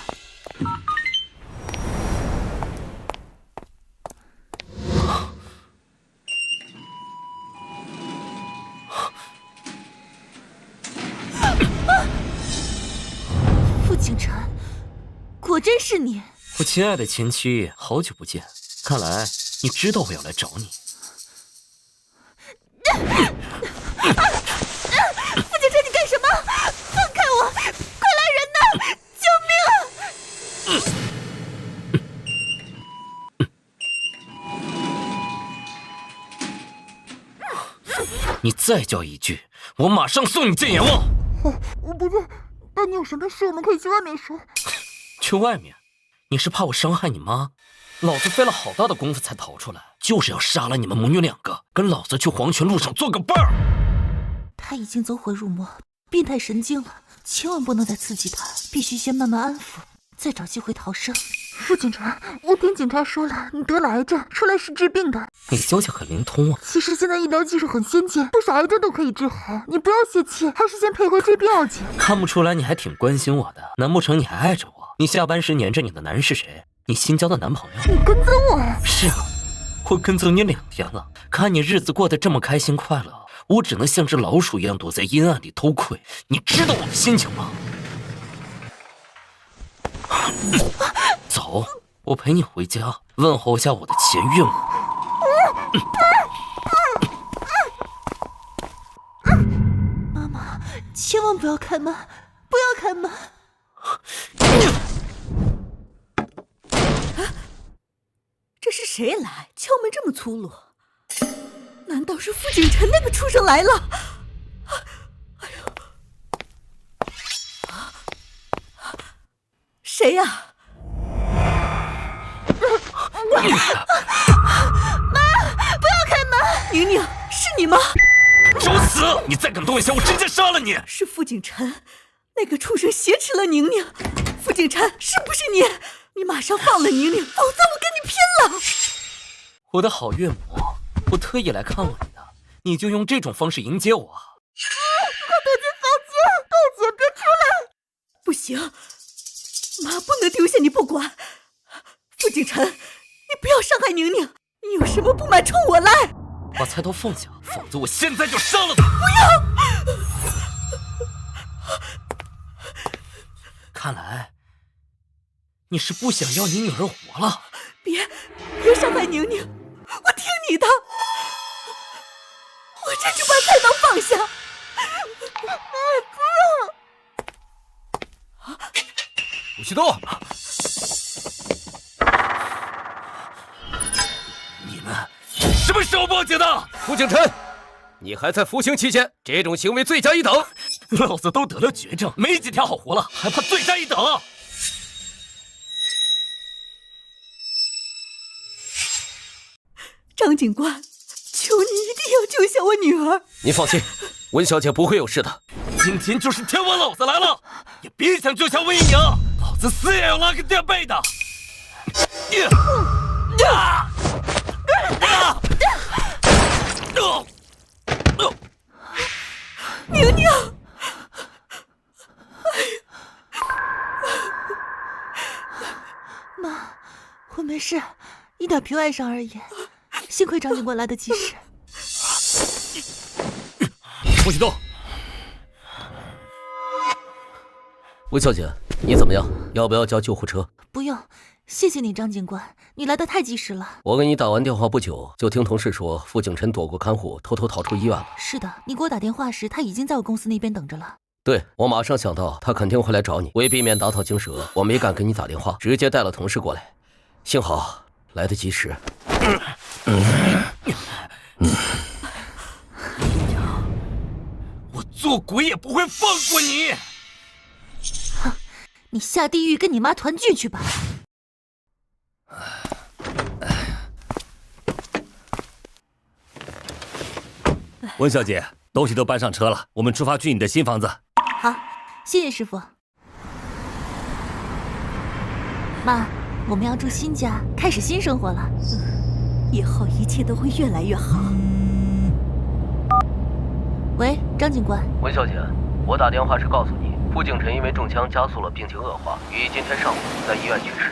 傅景晨，果真是你！我亲爱的前妻，好久不见，看来你知道我要来找你。傅景晨，你干什么？放开我！快来人呐！救命啊！你再叫一句，我马上送你见阎王！我不对，但你有什么事我们可以去外面说。去外面？你是怕我伤害你妈？老子费了好大的功夫才逃出来，就是要杀了你们母女两个，跟老子去黄泉路上做个伴儿。他已经走火入魔，变态神经了，千万不能再刺激他，必须先慢慢安抚，再找机会逃生。傅警察，我听警察说了，你得了癌症，出来是治病的。你消息很灵通啊。其实现在医疗技术很先进，不少癌症都可以治好，你不要泄气，还是先配合治病要紧。看不出来你还挺关心我的，难不成你还爱着我？你下班时黏着你的男人是谁？你新交的男朋友？你跟踪我？是啊，我跟踪你2天了，看你日子过得这么开心快乐，我只能像只老鼠一样躲在阴暗里偷窥。你知道我的心情吗？走，我陪你回家，问候一下我的前岳母。妈妈，千万不要开门，不要开门！这是谁来？敲门这么粗鲁？难道是傅景晨那个畜生来了？哎呦！谁呀？妈，不要开门！宁宁，是你吗？找死！你再敢动一下，我直接杀了你！是傅景晨，那个畜生挟持了宁宁。傅景晨，是不是你？你马上放了宁宁，否则我跟你拼了！我的好岳母，我特意来看望你的，你就用这种方式迎接我？快躲进房间，大姐别出来！不行，妈不能丢下你不管。傅景晨，你不要伤害宁宁，你有什么不满冲我来！把菜刀放下，否则我现在就杀了他！不要！看来你是不想要你女儿活了。别伤害宁宁，我听你的。我这就把菜刀放下。武西多，你们什么时候报警的？傅景晨，你还在服刑期间，这种行为罪加一等。老子都得了绝症，没几天好活了，还怕罪加一等？张警官，求你一定要救下我女儿。您放心，温小姐不会有事的。今天就是天王老子来了，也别想救下魏宁，老子死也要拉个垫背的。宁宁，妈，我没事，一点皮外伤而已。幸亏张警官来得及时。不许动！温小姐，你怎么样？要不要叫救护车？不用，谢谢你，张警官，你来得太及时了。我给你打完电话不久，就听同事说傅景晨躲过看护，偷偷逃出医院了。是的，你给我打电话时，他已经在我公司那边等着了。对，我马上想到他肯定会来找你，为避免打草惊蛇，我没敢给你打电话，直接带了同事过来。幸好来得及时。我做鬼也不会放过你！哼，你下地狱跟你妈团聚去吧。温小姐，东西都搬上车了，我们出发去你的新房子。好，谢谢师傅。妈，我们要住新家，开始新生活了。以后一切都会越来越好。喂，张警官。文小姐，我打电话是告诉你，傅敬晨因为中枪加速了病情恶化，于今天上午在医院去世。